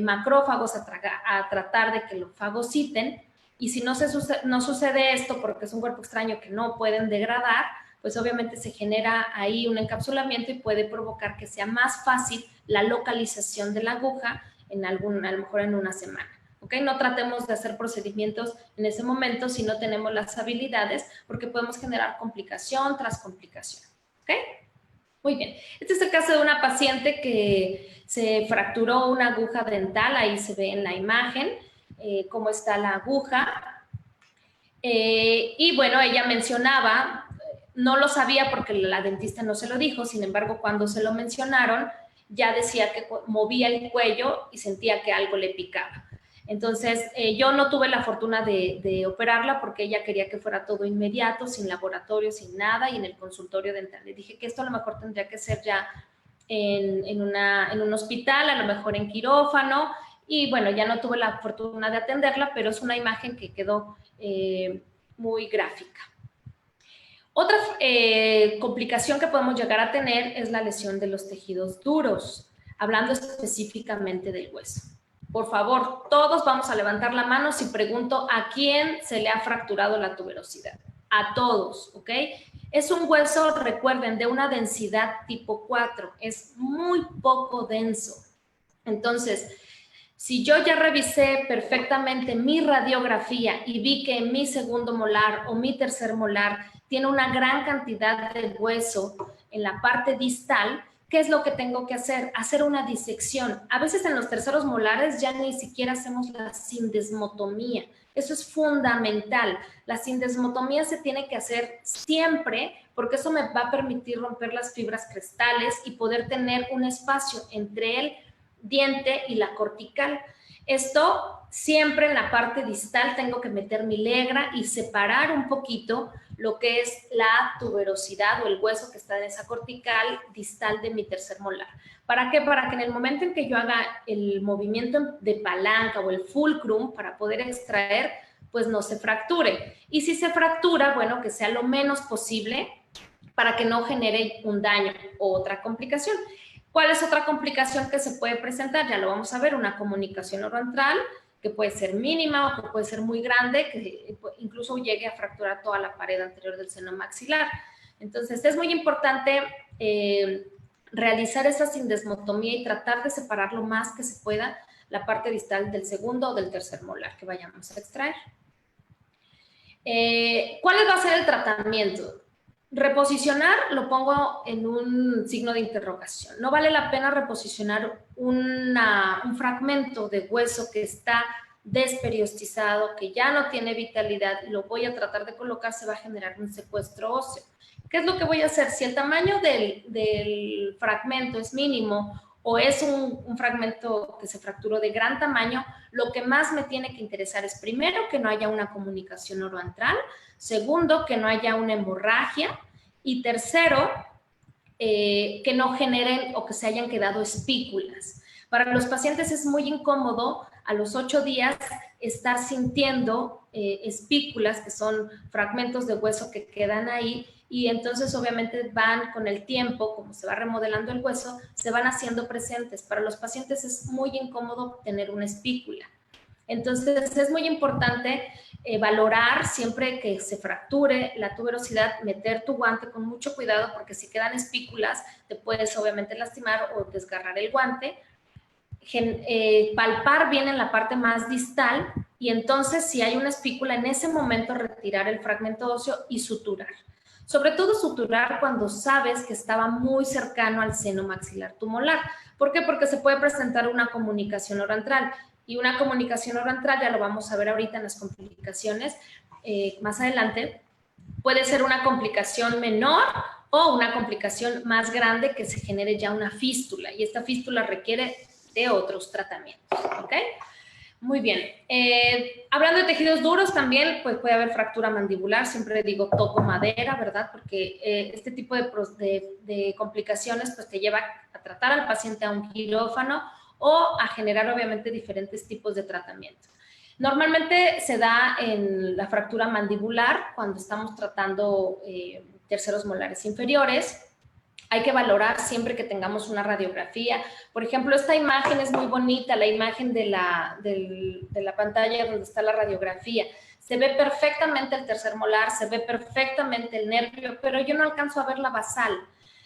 macrófagos, a tratar de que lo fagociten. Y si no sucede esto porque es un cuerpo extraño que no pueden degradar, pues obviamente se genera ahí un encapsulamiento y puede provocar que sea más fácil la localización de la aguja a lo mejor en una semana. ¿Ok? No tratemos de hacer procedimientos en ese momento si no tenemos las habilidades porque podemos generar complicación tras complicación. ¿Ok? Muy bien. Este es el caso de una paciente que se fracturó una aguja dental. Ahí se ve en la imagen cómo está la aguja. Y bueno, ella mencionaba, no lo sabía porque la dentista no se lo dijo, sin embargo, cuando se lo mencionaron, ya decía que movía el cuello y sentía que algo le picaba. Entonces, yo no tuve la fortuna de operarla porque ella quería que fuera todo inmediato, sin laboratorio, sin nada, y en el consultorio dental. Le dije que esto a lo mejor tendría que ser ya en un hospital, a lo mejor en quirófano, y bueno, ya no tuve la fortuna de atenderla, pero es una imagen que quedó muy gráfica. Otra complicación que podemos llegar a tener es la lesión de los tejidos duros, hablando específicamente del hueso. Por favor, todos vamos a levantar la mano si pregunto a quién se le ha fracturado la tuberosidad. A todos, ¿ok? Es un hueso, recuerden, de una densidad tipo 4. Es muy poco denso. Entonces, si yo ya revisé perfectamente mi radiografía y vi que mi segundo molar o mi tercer molar tiene una gran cantidad de hueso en la parte distal, ¿qué es lo que tengo que hacer? Hacer una disección. A veces en los terceros molares ya ni siquiera hacemos la sindesmotomía. Eso es fundamental. La sindesmotomía se tiene que hacer siempre porque eso me va a permitir romper las fibras crestales y poder tener un espacio entre el diente y la cortical. Esto siempre en la parte distal tengo que meter mi legra y separar un poquito lo que es la tuberosidad o el hueso que está en esa cortical distal de mi tercer molar. ¿Para qué? Para que en el momento en que yo haga el movimiento de palanca o el fulcrum para poder extraer, pues no se fracture. Y si se fractura, bueno, que sea lo menos posible para que no genere un daño o otra complicación. ¿Cuál es otra complicación que se puede presentar? Ya lo vamos a ver, una comunicación oroantral que puede ser mínima o que puede ser muy grande, que incluso llegue a fracturar toda la pared anterior del seno maxilar. Entonces, es muy importante realizar esa sindesmotomía y tratar de separar lo más que se pueda la parte distal del segundo o del tercer molar que vayamos a extraer. ¿Cuál va a ser el tratamiento? Reposicionar lo pongo en un signo de interrogación. No vale la pena reposicionar un fragmento de hueso que está desperiostizado, que ya no tiene vitalidad, y lo voy a tratar de colocar, se va a generar un secuestro óseo. ¿Qué es lo que voy a hacer? Si el tamaño del fragmento es mínimo o es un fragmento que se fracturó de gran tamaño, lo que más me tiene que interesar es, primero, que no haya una comunicación oroantral, segundo, que no haya una hemorragia, y tercero, que no generen o que se hayan quedado espículas. Para los pacientes es muy incómodo a los 8 días estar sintiendo espículas, que son fragmentos de hueso que quedan ahí, y entonces obviamente van con el tiempo, como se va remodelando el hueso, se van haciendo presentes. Para los pacientes es muy incómodo tener una espícula. Entonces es muy importante valorar siempre que se fracture la tuberosidad, meter tu guante con mucho cuidado, porque si quedan espículas te puedes obviamente lastimar o desgarrar el guante. Palpar bien en la parte más distal y entonces si hay una espícula en ese momento retirar el fragmento óseo y suturar. Sobre todo suturar cuando sabes que estaba muy cercano al seno maxilar tumolar. ¿Por qué? Porque se puede presentar una comunicación oroantral. Y una comunicación oroantral, ya lo vamos a ver ahorita en las complicaciones, más adelante, puede ser una complicación menor o una complicación más grande que se genere ya una fístula. Y esta fístula requiere de otros tratamientos, ¿ok? Muy bien. Hablando de tejidos duros también, pues puede haber fractura mandibular. Siempre digo toco madera, ¿verdad? Porque este tipo de complicaciones pues te lleva a tratar al paciente a un quirófano o a generar obviamente diferentes tipos de tratamiento. Normalmente se da en la fractura mandibular cuando estamos tratando terceros molares inferiores. Hay que valorar siempre que tengamos una radiografía. Por ejemplo, esta imagen es muy bonita, la imagen de la pantalla donde está la radiografía. Se ve perfectamente el tercer molar, se ve perfectamente el nervio, pero yo no alcanzo a ver la basal.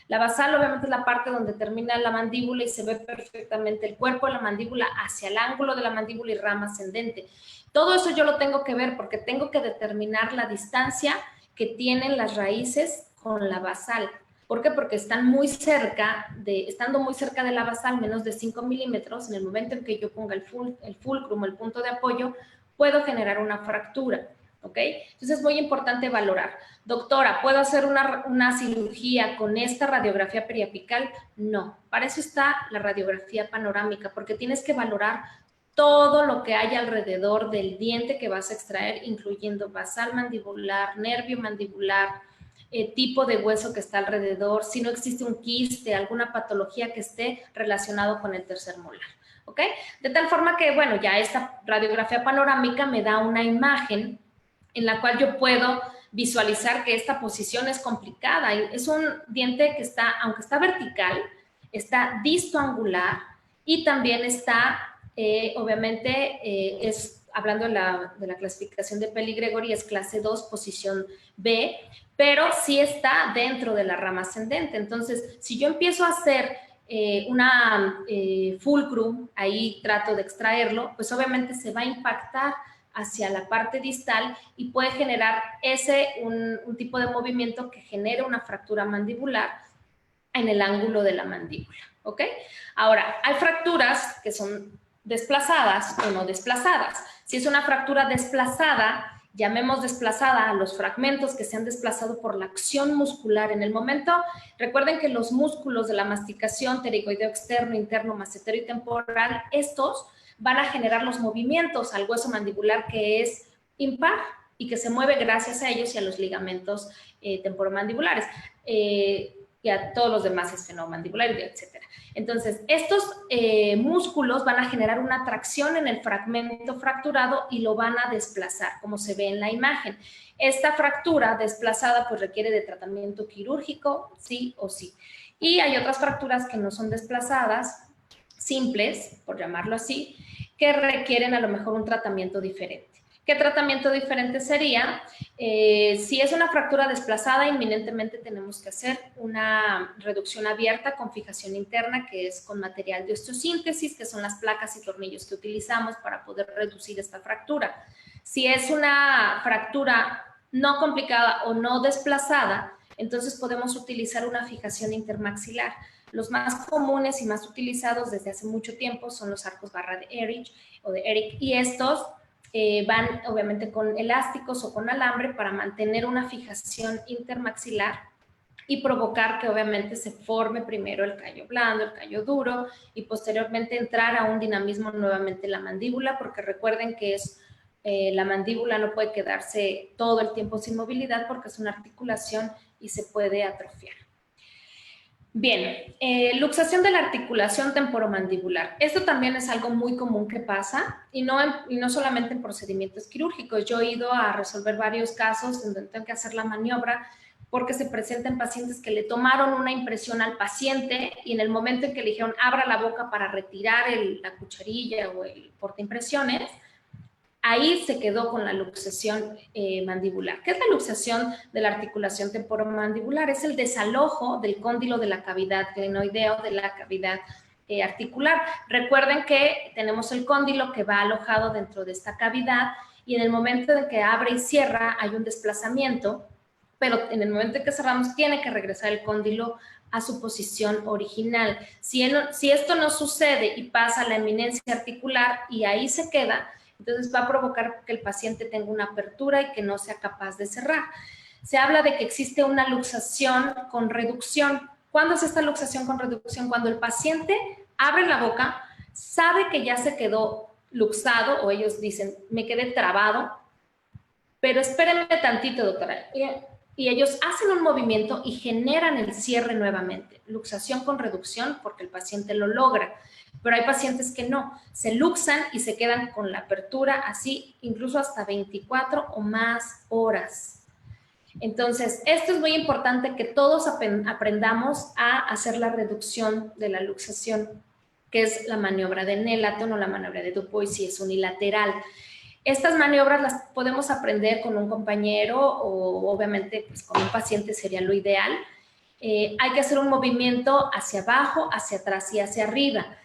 La basal obviamente es la parte donde termina la mandíbula y se ve perfectamente el cuerpo de la mandíbula hacia el ángulo de la mandíbula y rama ascendente. Todo eso yo lo tengo que ver porque tengo que determinar la distancia que tienen las raíces con la basal. ¿Por qué? Porque estando muy cerca de la basal, menos de 5 milímetros, en el momento en que yo ponga el fulcrum, el punto de apoyo, puedo generar una fractura, ¿ok? Entonces es muy importante valorar. Doctora, ¿puedo hacer una cirugía con esta radiografía periapical? No, para eso está la radiografía panorámica, porque tienes que valorar todo lo que hay alrededor del diente que vas a extraer, incluyendo basal mandibular, nervio mandibular, tipo de hueso que está alrededor, si no existe un quiste, alguna patología que esté relacionado con el tercer molar, ¿ok? De tal forma que, bueno, ya esta radiografía panorámica me da una imagen en la cual yo puedo visualizar que esta posición es complicada. Es un diente que está, aunque está vertical, está distoangular y también está, obviamente, hablando de la clasificación de Peli-Gregory, es clase 2, posición B, pero sí está dentro de la rama ascendente. Entonces, si yo empiezo a hacer una fulcrum, ahí trato de extraerlo, pues obviamente se va a impactar hacia la parte distal y puede generar un tipo de movimiento que genere una fractura mandibular en el ángulo de la mandíbula, ¿ok? Ahora, hay fracturas que son desplazadas o no desplazadas. Si es una fractura desplazada, llamemos desplazada a los fragmentos que se han desplazado por la acción muscular en el momento. Recuerden que los músculos de la masticación, pterigoideo externo, interno, macetero y temporal, estos van a generar los movimientos al hueso mandibular que es impar y que se mueve gracias a ellos y a los ligamentos temporomandibulares y a todos los demás esfenomandibular, etc. Entonces, estos músculos van a generar una tracción en el fragmento fracturado y lo van a desplazar, como se ve en la imagen. Esta fractura desplazada pues requiere de tratamiento quirúrgico, sí o sí. Y hay otras fracturas que no son desplazadas, simples, por llamarlo así, que requieren a lo mejor un tratamiento diferente. ¿Qué tratamiento diferente sería? Si es una fractura desplazada, inminentemente tenemos que hacer una reducción abierta con fijación interna, que es con material de osteosíntesis, que son las placas y tornillos que utilizamos para poder reducir esta fractura. Si es una fractura no complicada o no desplazada, entonces podemos utilizar una fijación intermaxilar. Los más comunes y más utilizados desde hace mucho tiempo son los arcos barra de Erich y estos van obviamente con elásticos o con alambre para mantener una fijación intermaxilar y provocar que obviamente se forme primero el callo blando, el callo duro y posteriormente entrar a un dinamismo nuevamente en la mandíbula, porque recuerden que es la mandíbula no puede quedarse todo el tiempo sin movilidad porque es una articulación y se puede atrofiar. Bien, luxación de la articulación temporomandibular. Esto también es algo muy común que pasa y no solamente en procedimientos quirúrgicos. Yo he ido a resolver varios casos donde tengo que hacer la maniobra porque se presentan pacientes que le tomaron una impresión al paciente y en el momento en que le dijeron abra la boca para retirar la cucharilla o el portaimpresiones, ahí se quedó con la luxación mandibular. ¿Qué es la luxación de la articulación temporomandibular? Es el desalojo del cóndilo de la cavidad glenoidea o de la cavidad articular. Recuerden que tenemos el cóndilo que va alojado dentro de esta cavidad y en el momento en que abre y cierra hay un desplazamiento, pero en el momento en que cerramos tiene que regresar el cóndilo a su posición original. Si esto no sucede y pasa a la eminencia articular y ahí se queda, entonces va a provocar que el paciente tenga una apertura y que no sea capaz de cerrar. Se habla de que existe una luxación con reducción. ¿Cuándo es esta luxación con reducción? Cuando el paciente abre la boca, sabe que ya se quedó luxado o ellos dicen, me quedé trabado, pero espérenme tantito, doctora. Y ellos hacen un movimiento y generan el cierre nuevamente. Luxación con reducción porque el paciente lo logra. Pero hay pacientes que no, se luxan y se quedan con la apertura así, incluso hasta 24 o más horas. Entonces, esto es muy importante que todos aprendamos a hacer la reducción de la luxación, que es la maniobra de Nelaton o la maniobra de Dupuy si es unilateral. Estas maniobras las podemos aprender con un compañero o obviamente pues, con un paciente sería lo ideal. Hay que hacer un movimiento hacia abajo, hacia atrás y hacia arriba.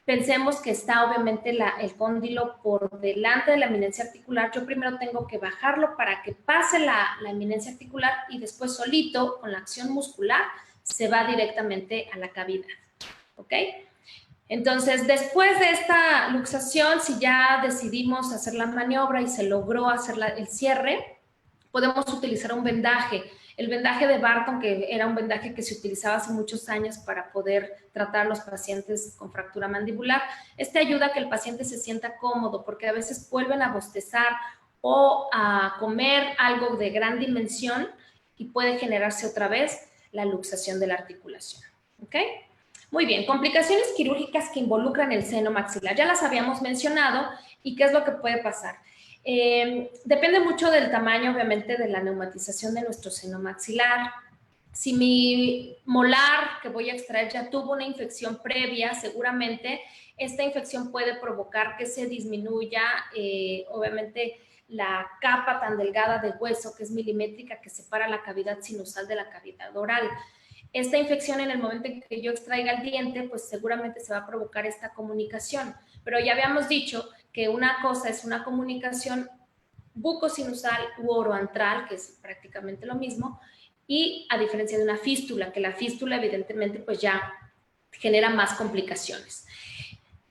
Pensemos que está obviamente el cóndilo por delante de la eminencia articular. Yo primero tengo que bajarlo para que pase la eminencia articular y después solito, con la acción muscular, se va directamente a la cavidad. ¿Ok? Entonces, después de esta luxación, si ya decidimos hacer la maniobra y se logró hacer el cierre, podemos utilizar un vendaje. El vendaje de Barton, que era un vendaje que se utilizaba hace muchos años para poder tratar a los pacientes con fractura mandibular. Este ayuda a que el paciente se sienta cómodo porque a veces vuelven a bostezar o a comer algo de gran dimensión y puede generarse otra vez la luxación de la articulación. ¿Ok? Muy bien, complicaciones quirúrgicas que involucran el seno maxilar. Ya las habíamos mencionado y qué es lo que puede pasar. Depende mucho del tamaño, obviamente, de la neumatización de nuestro seno maxilar. Si mi molar que voy a extraer ya tuvo una infección previa, seguramente esta infección puede provocar que se disminuya, obviamente, la capa tan delgada de hueso que es milimétrica que separa la cavidad sinusal de la cavidad oral. Esta infección en el momento en que yo extraiga el diente, pues seguramente se va a provocar esta comunicación. Pero ya habíamos dicho que una cosa es una comunicación bucosinusal u oroantral, que es prácticamente lo mismo, y a diferencia de una fístula, que la fístula evidentemente pues ya genera más complicaciones.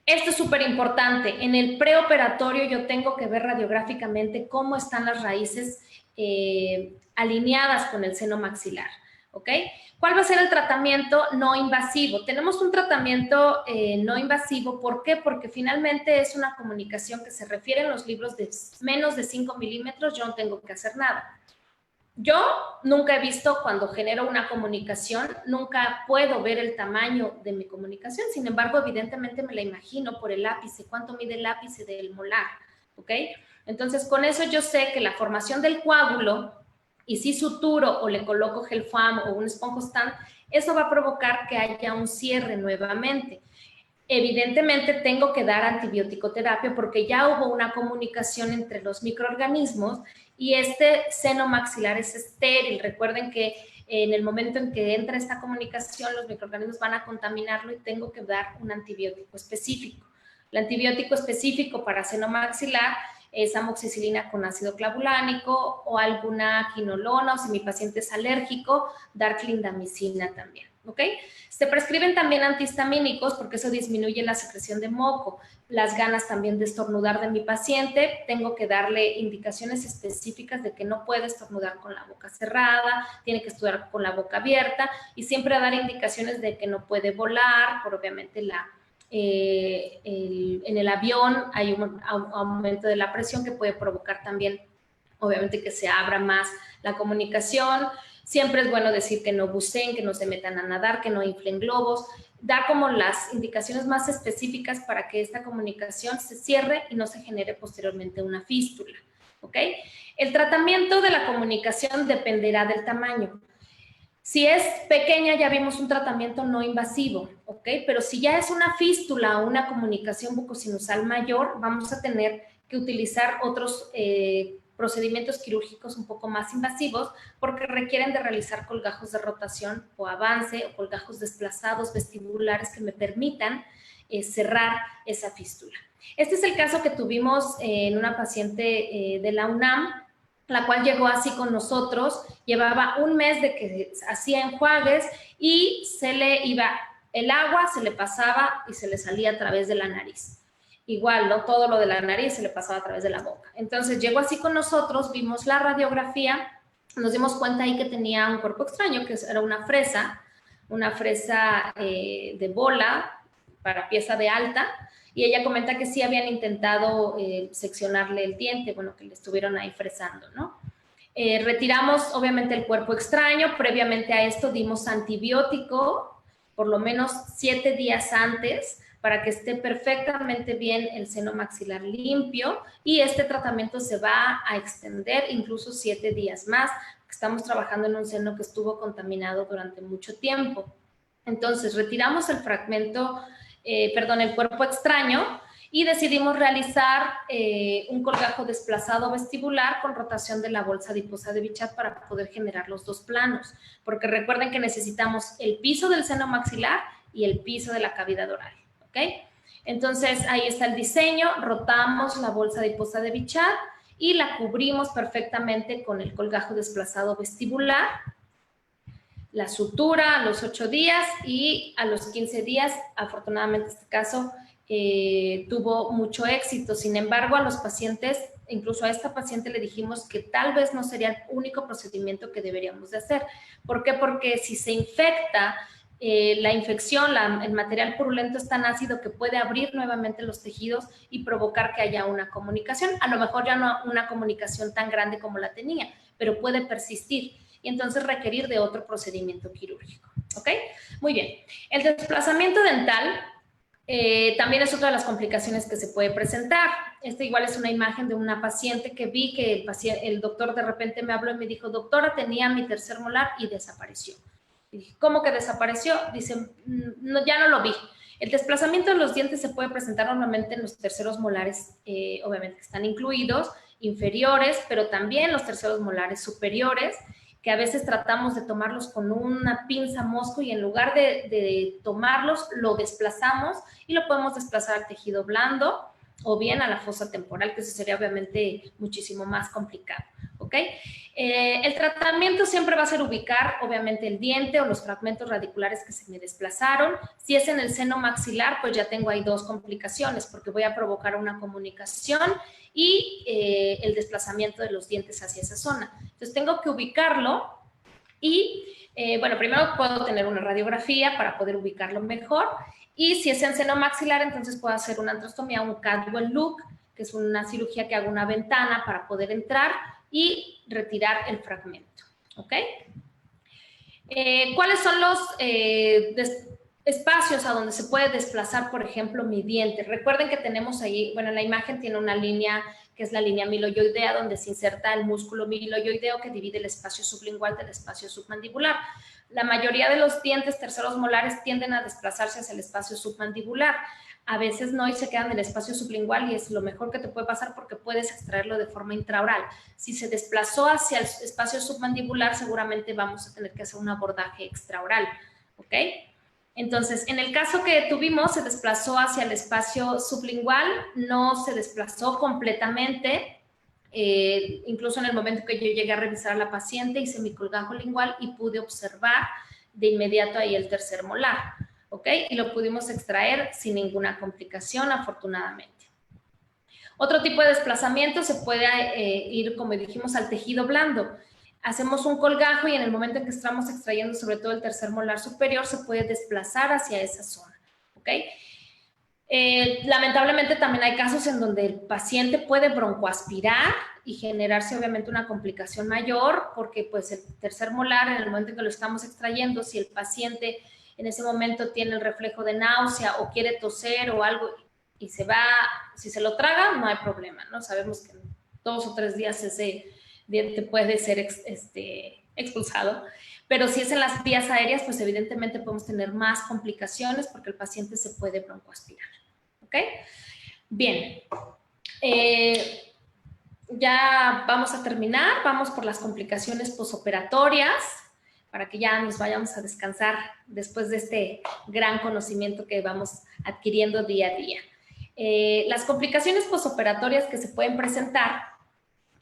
Esto es súper importante. En el preoperatorio yo tengo que ver radiográficamente cómo están las raíces alineadas con el seno maxilar, ¿ok? ¿Cuál va a ser el tratamiento no invasivo? Tenemos un tratamiento no invasivo. ¿Por qué? Porque finalmente es una comunicación que se refiere en los libros de menos de 5 milímetros. Yo no tengo que hacer nada. Yo nunca he visto cuando genero una comunicación, nunca puedo ver el tamaño de mi comunicación. Sin embargo, evidentemente me la imagino por el ápice, cuánto mide el ápice del molar, ¿ok? Entonces, con eso yo sé que la formación del coágulo, y si suturo o le coloco gel foam o un esponjostant, eso va a provocar que haya un cierre nuevamente. Evidentemente tengo que dar antibiótico-terapia porque ya hubo una comunicación entre los microorganismos y este seno maxilar es estéril. Recuerden que en el momento en que entra esta comunicación, los microorganismos van a contaminarlo y tengo que dar un antibiótico específico. El antibiótico específico para seno maxilar es amoxicilina con ácido clavulánico o alguna quinolona, o si mi paciente es alérgico, dar clindamicina también, ¿ok? Se prescriben también antihistamínicos porque eso disminuye la secreción de moco, las ganas también de estornudar de mi paciente. Tengo que darle indicaciones específicas de que no puede estornudar con la boca cerrada, tiene que estornudar con la boca abierta y siempre dar indicaciones de que no puede volar, por obviamente en el avión hay un aumento de la presión que puede provocar también, obviamente, que se abra más la comunicación. Siempre es bueno decir que no buceen, que no se metan a nadar, que no inflen globos, dar como las indicaciones más específicas para que esta comunicación se cierre y no se genere posteriormente una fístula, ¿ok? El tratamiento de la comunicación dependerá del tamaño. Si es pequeña, ya vimos un tratamiento no invasivo, ¿ok? Pero si ya es una fístula o una comunicación bucosinusal mayor, vamos a tener que utilizar otros procedimientos quirúrgicos un poco más invasivos porque requieren de realizar colgajos de rotación o avance o colgajos desplazados vestibulares que me permitan cerrar esa fístula. Este es el caso que tuvimos en una paciente de la UNAM, la cual llegó así con nosotros, llevaba un mes de que hacía enjuagues y se le iba el agua, se le pasaba y se le salía a través de la nariz. Igual, ¿no? Todo lo de la nariz se le pasaba a través de la boca. Entonces llegó así con nosotros, vimos la radiografía, nos dimos cuenta ahí que tenía un cuerpo extraño, que era una fresa de bola para pieza de alta, y ella comenta que sí habían intentado seccionarle el diente, bueno, que le estuvieron ahí fresando, ¿no? Retiramos obviamente el cuerpo extraño. Previamente a esto dimos antibiótico por lo menos 7 días antes para que esté perfectamente bien el seno maxilar limpio, y este tratamiento se va a extender incluso 7 días más. Estamos trabajando en un seno que estuvo contaminado durante mucho tiempo. Entonces retiramos el el cuerpo extraño, y decidimos realizar un colgajo desplazado vestibular con rotación de la bolsa adiposa de Bichat para poder generar los dos planos, porque recuerden que necesitamos el piso del seno maxilar y el piso de la cavidad oral, ¿ok? Entonces ahí está el diseño, rotamos la bolsa adiposa de Bichat y la cubrimos perfectamente con el colgajo desplazado vestibular, la sutura a los 8 días y a los 15 días, afortunadamente este caso tuvo mucho éxito. Sin embargo, a los pacientes, incluso a esta paciente le dijimos que tal vez no sería el único procedimiento que deberíamos de hacer. ¿Por qué? Porque si se infecta, la infección, el material purulento es tan ácido que puede abrir nuevamente los tejidos y provocar que haya una comunicación. A lo mejor ya no una comunicación tan grande como la tenía, pero puede persistir y entonces requerir de otro procedimiento quirúrgico, ¿ok? Muy bien. El desplazamiento dental también es otra de las complicaciones que se puede presentar. Esta igual es una imagen de una paciente que vi que el doctor de repente me habló y me dijo: doctora, tenía mi tercer molar y desapareció. Y dije: ¿cómo que desapareció? Dice: no, ya no lo vi. El desplazamiento de los dientes se puede presentar normalmente en los terceros molares, obviamente que están incluidos, inferiores, pero también los terceros molares superiores, que a veces tratamos de tomarlos con una pinza mosco y en lugar de tomarlos, lo desplazamos y lo podemos desplazar al tejido blando o bien a la fosa temporal, que eso sería obviamente muchísimo más complicado, ¿ok? El tratamiento siempre va a ser ubicar, obviamente, el diente o los fragmentos radiculares que se me desplazaron. Si es en el seno maxilar, pues ya tengo ahí dos complicaciones, porque voy a provocar una comunicación y el desplazamiento de los dientes hacia esa zona. Entonces, tengo que ubicarlo y, bueno, primero puedo tener una radiografía para poder ubicarlo mejor. Y si es en seno maxilar, entonces puedo hacer una antrostomía, un Cadwell look, que es una cirugía que hago una ventana para poder entrar y retirar el fragmento, ¿ok? ¿Cuáles son los espacios a donde se puede desplazar, por ejemplo, mi diente? Recuerden que tenemos ahí, bueno, la imagen tiene una línea que es la línea miloioidea, donde se inserta el músculo miloioideo que divide el espacio sublingual del espacio submandibular. La mayoría de los dientes terceros molares tienden a desplazarse hacia el espacio submandibular. A veces no, y se quedan en el espacio sublingual, y es lo mejor que te puede pasar porque puedes extraerlo de forma intraoral. Si se desplazó hacia el espacio submandibular, seguramente vamos a tener que hacer un abordaje extraoral, ¿ok? Entonces, en el caso que tuvimos, se desplazó hacia el espacio sublingual, no se desplazó completamente. Incluso en el momento que yo llegué a revisar a la paciente, hice mi colgajo lingual y pude observar de inmediato ahí el tercer molar, ¿ok? Y lo pudimos extraer sin ninguna complicación, afortunadamente. Otro tipo de desplazamiento se puede ir, como dijimos, al tejido blando. Hacemos un colgajo y en el momento en que estamos extrayendo sobre todo el tercer molar superior, se puede desplazar hacia esa zona, ¿ok? Lamentablemente también hay casos en donde el paciente puede broncoaspirar y generarse obviamente una complicación mayor, porque pues el tercer molar, en el momento en que lo estamos extrayendo, si el paciente en ese momento tiene el reflejo de náusea o quiere toser o algo y se va, si se lo traga, no hay problema, ¿no? Sabemos que en 2 o 3 días ese diente puede ser expulsado, pero si es en las vías aéreas, pues evidentemente podemos tener más complicaciones porque el paciente se puede broncoaspirar, ¿ok? Bien, ya vamos a terminar, vamos por las complicaciones posoperatorias para que ya nos vayamos a descansar después de este gran conocimiento que vamos adquiriendo día a día. Las complicaciones posoperatorias que se pueden presentar,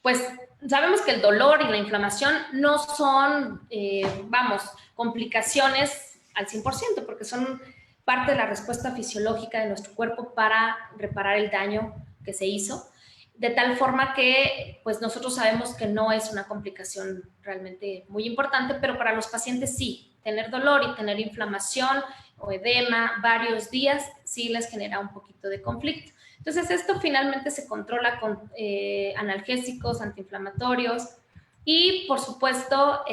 pues sabemos que el dolor y la inflamación no son, complicaciones al 100%, porque son parte de la respuesta fisiológica de nuestro cuerpo para reparar el daño que se hizo, de tal forma que pues nosotros sabemos que no es una complicación realmente muy importante, pero para los pacientes sí, tener dolor y tener inflamación o edema varios días sí les genera un poquito de conflicto. Entonces, esto finalmente se controla con analgésicos, antiinflamatorios y, por supuesto,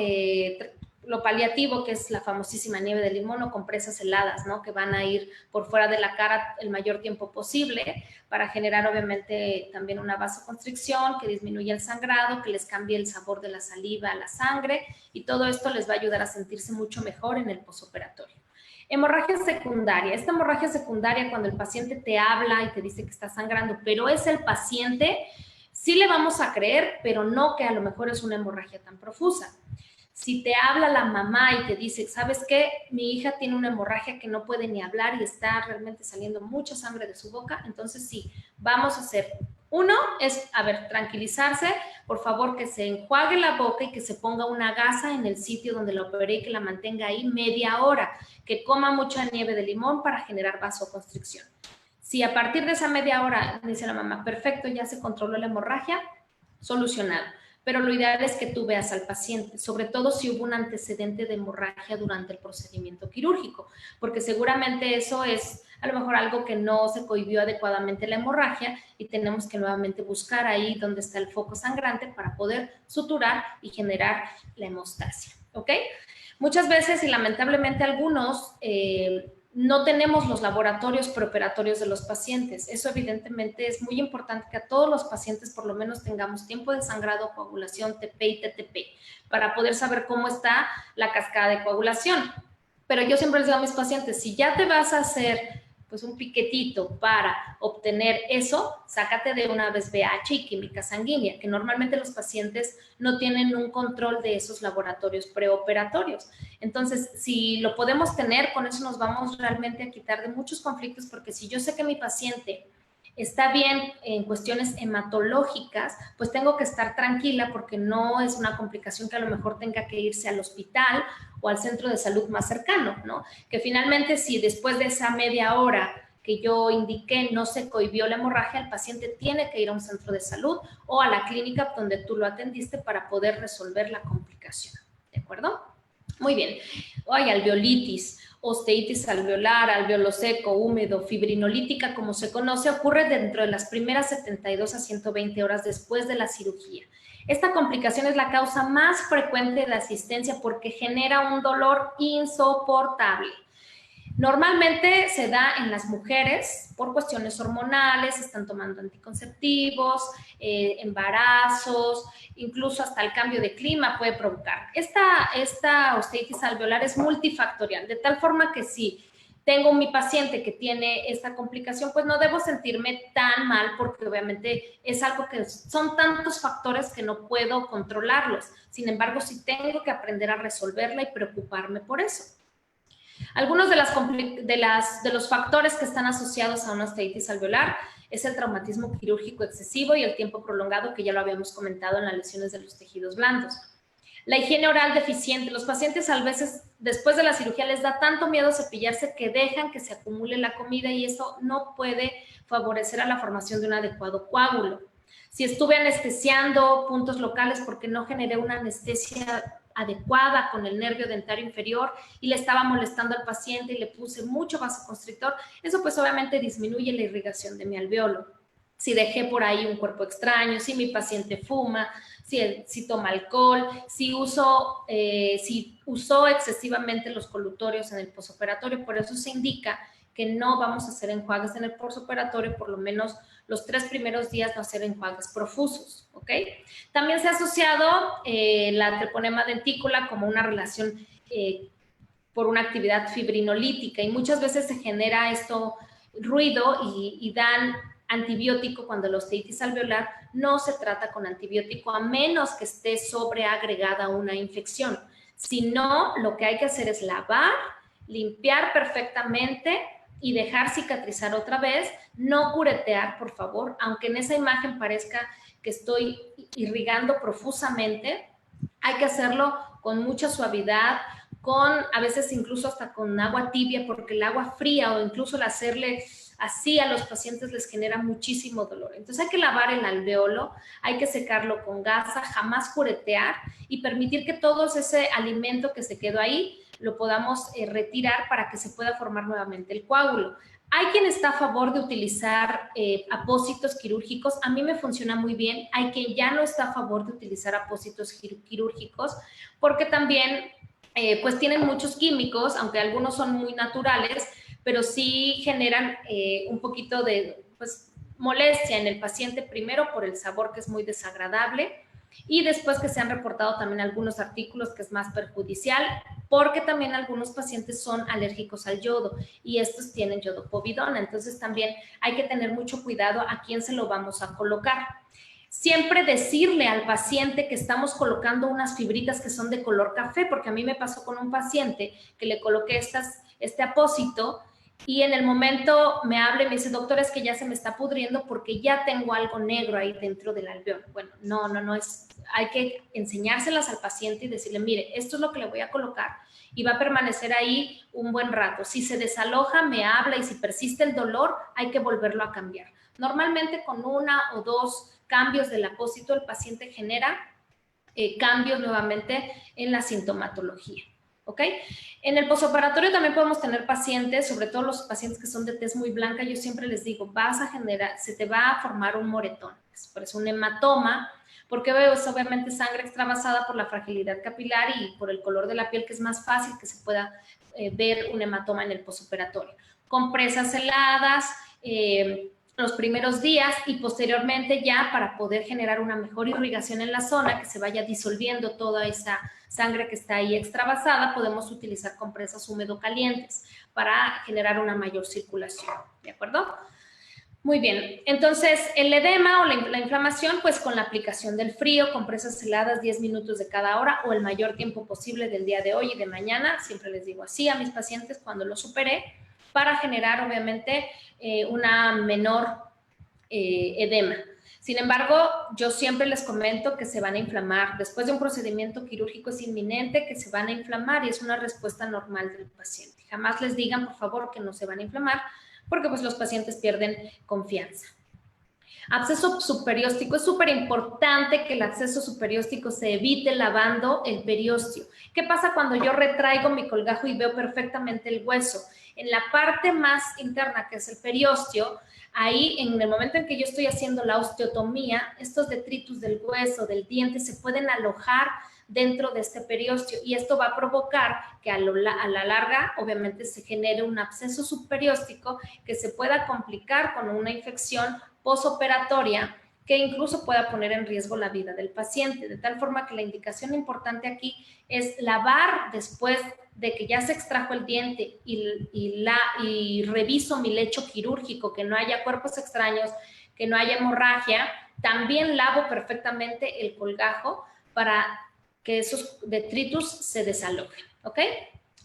lo paliativo, que es la famosísima nieve de limón o compresas heladas, ¿no? Que van a ir por fuera de la cara el mayor tiempo posible para generar, obviamente, también una vasoconstricción que disminuye el sangrado, que les cambie el sabor de la saliva a la sangre, y todo esto les va a ayudar a sentirse mucho mejor en el posoperatorio. Hemorragia secundaria. Esta hemorragia secundaria, cuando el paciente te habla y te dice que está sangrando, pero es el paciente, sí le vamos a creer, pero no que a lo mejor es una hemorragia tan profusa. Si te habla la mamá y te dice, ¿sabes qué? Mi hija tiene una hemorragia que no puede ni hablar y está realmente saliendo mucha sangre de su boca, entonces sí, vamos a hacer. Uno es, tranquilizarse, por favor, que se enjuague la boca y que se ponga una gasa en el sitio donde la operé y que la mantenga ahí media hora, que coma mucha nieve de limón para generar vasoconstricción. Si a partir de esa media hora dice la mamá, perfecto, ya se controló la hemorragia, solucionado. Pero lo ideal es que tú veas al paciente, sobre todo si hubo un antecedente de hemorragia durante el procedimiento quirúrgico, porque seguramente eso es a lo mejor algo que no se cohibió adecuadamente la hemorragia y tenemos que nuevamente buscar ahí donde está el foco sangrante para poder suturar y generar la hemostasia, ¿ok? Muchas veces, y lamentablemente algunos, no tenemos los laboratorios preoperatorios de los pacientes. Eso evidentemente es muy importante que a todos los pacientes por lo menos tengamos tiempo de sangrado, coagulación, TP y TTP, para poder saber cómo está la cascada de coagulación. Pero yo siempre les digo a mis pacientes, si ya te vas a hacer pues un piquetito para obtener eso, sácate de una vez BH y química sanguínea, que normalmente los pacientes no tienen un control de esos laboratorios preoperatorios. Entonces, si lo podemos tener, con eso nos vamos realmente a quitar de muchos conflictos, porque si yo sé que mi paciente está bien en cuestiones hematológicas, pues tengo que estar tranquila porque no es una complicación que a lo mejor tenga que irse al hospital o al centro de salud más cercano, ¿no? Que finalmente si después de esa media hora que yo indiqué no se cohibió la hemorragia, el paciente tiene que ir a un centro de salud o a la clínica donde tú lo atendiste para poder resolver la complicación, ¿de acuerdo? Muy bien. Hay alveolitis, osteitis alveolar, alveolo seco, húmedo, fibrinolítica, como se conoce, ocurre dentro de las primeras 72 a 120 horas después de la cirugía. Esta complicación es la causa más frecuente de asistencia porque genera un dolor insoportable. Normalmente se da en las mujeres por cuestiones hormonales, están tomando anticonceptivos, embarazos, incluso hasta el cambio de clima puede provocar. Esta osteitis alveolar es multifactorial, de tal forma que si tengo mi paciente que tiene esta complicación, pues no debo sentirme tan mal porque obviamente es algo que son tantos factores que no puedo controlarlos. Sin embargo, sí tengo que aprender a resolverla y preocuparme por eso. Algunos de los factores que están asociados a una osteitis alveolar es el traumatismo quirúrgico excesivo y el tiempo prolongado, que ya lo habíamos comentado en las lesiones de los tejidos blandos. La higiene oral deficiente. Los pacientes a veces después de la cirugía les da tanto miedo cepillarse que dejan que se acumule la comida y eso no puede favorecer a la formación de un adecuado coágulo. Si estuve anestesiando puntos locales porque no generé una anestesia adecuada con el nervio dentario inferior y le estaba molestando al paciente y le puse mucho vasoconstrictor, eso pues obviamente disminuye la irrigación de mi alveolo. Si dejé por ahí un cuerpo extraño, si mi paciente fuma, si toma alcohol, si usó excesivamente los colutorios en el posoperatorio, por eso se indica que no vamos a hacer enjuagues en el posoperatorio, por lo menos los 3 primeros días no hacer enjuagues profusos, ¿ok? También se ha asociado la treponema dentícula como una relación por una actividad fibrinolítica y muchas veces se genera esto ruido y dan antibiótico cuando la osteitis alveolar no se trata con antibiótico a menos que esté sobreagregada una infección. Si no, lo que hay que hacer es lavar, limpiar perfectamente y dejar cicatrizar otra vez, no curetear, por favor, aunque en esa imagen parezca que estoy irrigando profusamente, hay que hacerlo con mucha suavidad, a veces incluso hasta con agua tibia, porque el agua fría o incluso el hacerle así a los pacientes les genera muchísimo dolor. Entonces hay que lavar el alveolo, hay que secarlo con gasa, jamás curetear y permitir que todo ese alimento que se quedó ahí lo podamos retirar para que se pueda formar nuevamente el coágulo. Hay quien está a favor de utilizar apósitos quirúrgicos. A mí me funciona muy bien. Hay quien ya no está a favor de utilizar apósitos quirúrgicos porque también pues tienen muchos químicos, aunque algunos son muy naturales, pero sí generan un poquito de pues, molestia en el paciente, primero por el sabor que es muy desagradable y después que se han reportado también algunos artículos que es más perjudicial porque también algunos pacientes son alérgicos al yodo y estos tienen yodopovidona, entonces también hay que tener mucho cuidado a quién se lo vamos a colocar. Siempre decirle al paciente que estamos colocando unas fibritas que son de color café, porque a mí me pasó con un paciente que le coloqué este apósito y en el momento me habla y me dice, doctor, es que ya se me está pudriendo porque ya tengo algo negro ahí dentro del alveolo. Bueno, no hay que enseñárselas al paciente y decirle, mire, esto es lo que le voy a colocar y va a permanecer ahí un buen rato. Si se desaloja, me habla y si persiste el dolor, hay que volverlo a cambiar. Normalmente con 1 o 2 cambios del apósito, el paciente genera cambios nuevamente en la sintomatología. ¿Ok? En el posoperatorio también podemos tener pacientes, sobre todo los pacientes que son de tez muy blanca, yo siempre les digo, se te va a formar un moretón, por eso un hematoma, porque es obviamente sangre extravasada por la fragilidad capilar y por el color de la piel, que es más fácil que se pueda ver un hematoma en el posoperatorio. Compresas heladas, los primeros días y posteriormente ya para poder generar una mejor irrigación en la zona, que se vaya disolviendo toda esa sangre que está ahí extravasada, podemos utilizar compresas húmedo-calientes para generar una mayor circulación, ¿de acuerdo? Muy bien, entonces el edema o la inflamación, pues con la aplicación del frío, compresas heladas 10 minutos de cada hora o el mayor tiempo posible del día de hoy y de mañana, siempre les digo así a mis pacientes cuando lo superé, para generar obviamente una menor edema. Sin embargo, yo siempre les comento que se van a inflamar. Después de un procedimiento quirúrgico es inminente que se van a inflamar y es una respuesta normal del paciente. Jamás les digan, por favor, que no se van a inflamar porque pues los pacientes pierden confianza. Absceso subperióstico. Es súper importante que el absceso subperióstico se evite lavando el periósteo. ¿Qué pasa cuando yo retraigo mi colgajo y veo perfectamente el hueso? En la parte más interna, que es el periósteo, ahí en el momento en que yo estoy haciendo la osteotomía, estos detritus del hueso, del diente, se pueden alojar dentro de este periósteo y esto va a provocar que a la larga obviamente se genere un absceso subperióstico que se pueda complicar con una infección posoperatoria que incluso pueda poner en riesgo la vida del paciente, de tal forma que la indicación importante aquí es lavar después de que ya se extrajo el diente y reviso mi lecho quirúrgico, que no haya cuerpos extraños, que no haya hemorragia, también lavo perfectamente el colgajo para que esos detritus se desalojen, ¿ok?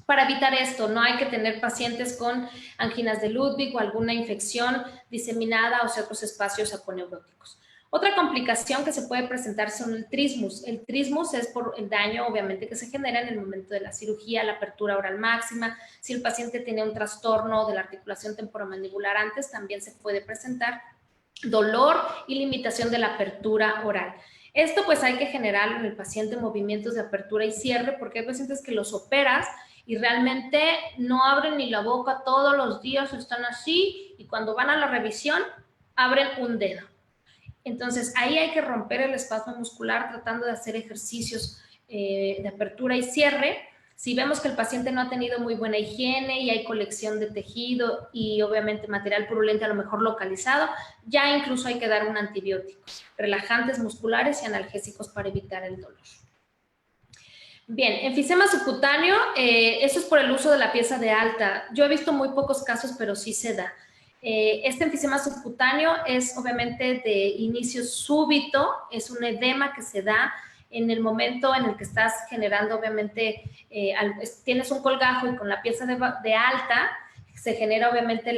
Para evitar esto, no hay que tener pacientes con anginas de Ludwig o alguna infección diseminada o otros espacios aponeuróticos. Otra complicación que se puede presentar son el trismus. El trismus es por el daño, obviamente, que se genera en el momento de la cirugía, la apertura oral máxima. Si el paciente tiene un trastorno de la articulación temporomandibular antes, también se puede presentar dolor y limitación de la apertura oral. Esto pues hay que generar en el paciente movimientos de apertura y cierre porque hay pacientes que los operas y realmente no abren ni la boca todos los días, están así y cuando van a la revisión abren un dedo. Entonces ahí hay que romper el espasmo muscular tratando de hacer ejercicios de apertura y cierre. Si vemos que el paciente no ha tenido muy buena higiene y hay colección de tejido y obviamente material purulento a lo mejor localizado, ya incluso hay que dar un antibiótico, relajantes musculares y analgésicos para evitar el dolor. Bien, enfisema subcutáneo, eso es por el uso de la pieza de alta. Yo he visto muy pocos casos, pero sí se da. Este enfisema subcutáneo es obviamente de inicio súbito, es un edema que se da en el momento en el que estás generando, obviamente, tienes un colgajo y con la pieza de alta se genera obviamente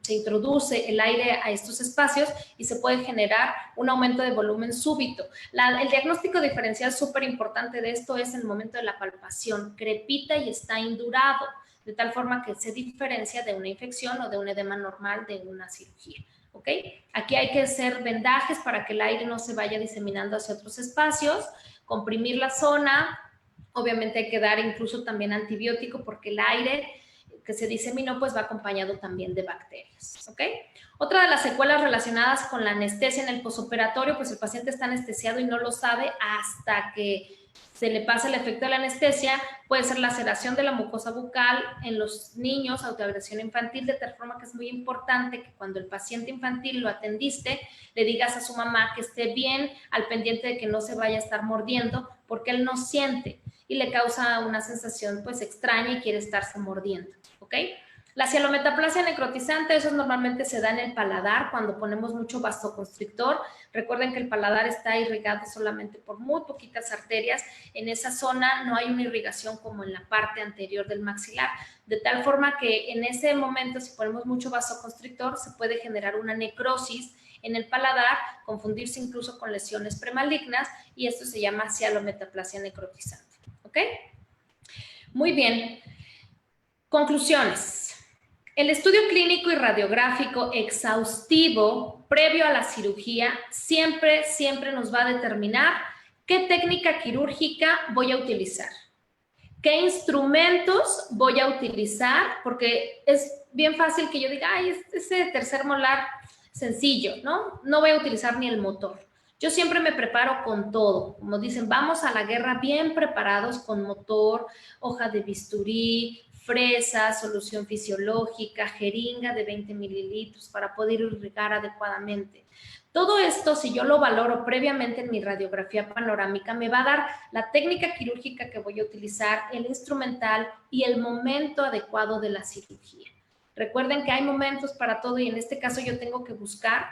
se introduce el aire a estos espacios y se puede generar un aumento de volumen súbito. El diagnóstico diferencial súper importante de esto es el momento de la palpación, crepita y está indurado, de tal forma que se diferencia de una infección o de un edema normal de una cirugía. ¿Ok? Aquí hay que hacer vendajes para que el aire no se vaya diseminando hacia otros espacios, comprimir la zona, obviamente hay que dar incluso también antibiótico porque el aire que se diseminó pues va acompañado también de bacterias, ¿ok? Otra de las secuelas relacionadas con la anestesia en el posoperatorio, pues el paciente está anestesiado y no lo sabe hasta que se le pasa el efecto de la anestesia, puede ser laceración de la mucosa bucal en los niños, autoagresión infantil, de tal forma que es muy importante que cuando el paciente infantil lo atendiste, le digas a su mamá que esté bien al pendiente de que no se vaya a estar mordiendo, porque él no siente y le causa una sensación pues extraña y quiere estarse mordiendo, ¿ok? La cialometaplasia necrotizante, eso normalmente se da en el paladar cuando ponemos mucho vasoconstrictor. Recuerden que el paladar está irrigado solamente por muy poquitas arterias. En esa zona no hay una irrigación como en la parte anterior del maxilar. De tal forma que en ese momento, si ponemos mucho vasoconstrictor, se puede generar una necrosis en el paladar, confundirse incluso con lesiones premalignas y esto se llama cialometaplasia necrotizante. ¿Ok? Muy bien. Conclusiones. El estudio clínico y radiográfico exhaustivo previo a la cirugía siempre nos va a determinar qué técnica quirúrgica voy a utilizar, qué instrumentos voy a utilizar, porque es bien fácil que yo diga, ay, ese tercer molar sencillo, ¿no? No voy a utilizar ni el motor. Yo siempre me preparo con todo. Como dicen, vamos a la guerra bien preparados con motor, hoja de bisturí, fresa, solución fisiológica, jeringa de 20 mililitros para poder irrigar adecuadamente. Todo esto, si yo lo valoro previamente en mi radiografía panorámica, me va a dar la técnica quirúrgica que voy a utilizar, el instrumental y el momento adecuado de la cirugía. Recuerden que hay momentos para todo y en este caso yo tengo que buscar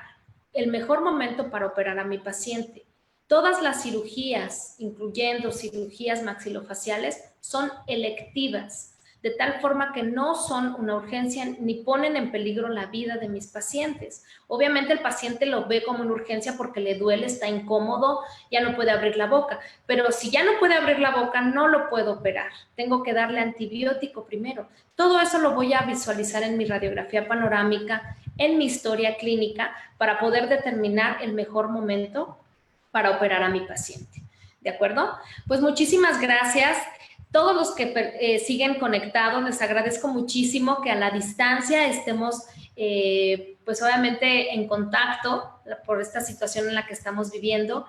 el mejor momento para operar a mi paciente. Todas las cirugías, incluyendo cirugías maxilofaciales, son electivas. de tal forma que no son una urgencia ni ponen en peligro la vida de mis pacientes. Obviamente el paciente lo ve como una urgencia porque le duele, está incómodo, ya no puede abrir la boca, pero si ya no puede abrir la boca, no lo puedo operar. Tengo que darle antibiótico primero. Todo eso lo voy a visualizar en mi radiografía panorámica, en mi historia clínica, para poder determinar el mejor momento para operar a mi paciente. ¿De acuerdo? Pues muchísimas gracias. Todos los que siguen conectados, les agradezco muchísimo que a la distancia estemos, pues obviamente en contacto por esta situación en la que estamos viviendo.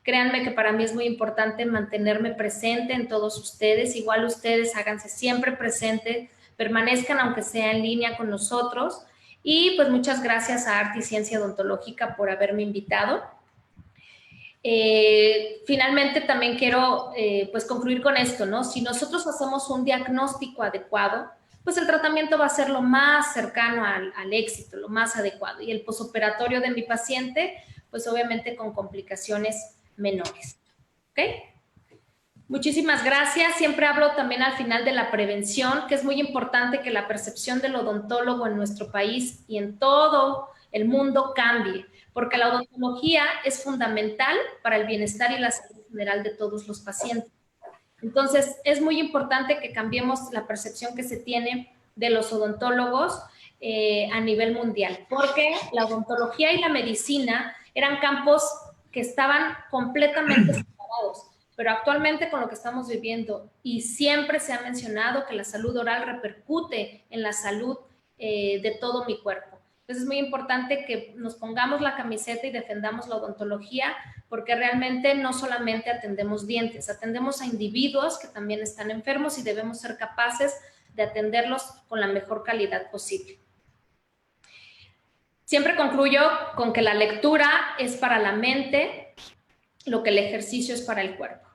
Créanme que para mí es muy importante mantenerme presente en todos ustedes. Igual ustedes háganse siempre presentes, permanezcan aunque sea en línea con nosotros. Y pues muchas gracias a Arte y Ciencia Odontológica por haberme invitado. Finalmente también quiero pues concluir con esto, ¿no? Si nosotros hacemos un diagnóstico adecuado, pues el tratamiento va a ser lo más cercano al éxito, lo más adecuado. Y el posoperatorio de mi paciente, pues obviamente con complicaciones menores. ¿Ok? Muchísimas gracias. Siempre hablo también al final de la prevención, que es muy importante que la percepción del odontólogo en nuestro país y en todo el mundo cambie, porque la odontología es fundamental para el bienestar y la salud general de todos los pacientes. Entonces, es muy importante que cambiemos la percepción que se tiene de los odontólogos a nivel mundial, porque la odontología y la medicina eran campos que estaban completamente separados. Pero actualmente con lo que estamos viviendo y siempre se ha mencionado que la salud oral repercute en la salud de todo mi cuerpo. Entonces es muy importante que nos pongamos la camiseta y defendamos la odontología porque realmente no solamente atendemos dientes, atendemos a individuos que también están enfermos y debemos ser capaces de atenderlos con la mejor calidad posible. Siempre concluyo con que la lectura es para la mente, lo que el ejercicio es para el cuerpo.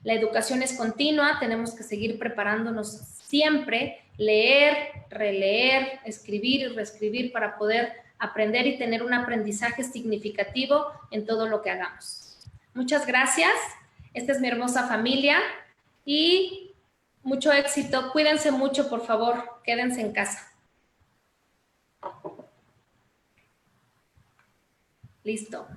La educación es continua, tenemos que seguir preparándonos siempre, leer, releer, escribir y reescribir para poder aprender y tener un aprendizaje significativo en todo lo que hagamos. Muchas gracias. Esta es mi hermosa familia y mucho éxito. Cuídense mucho, por favor. Quédense en casa. Listo.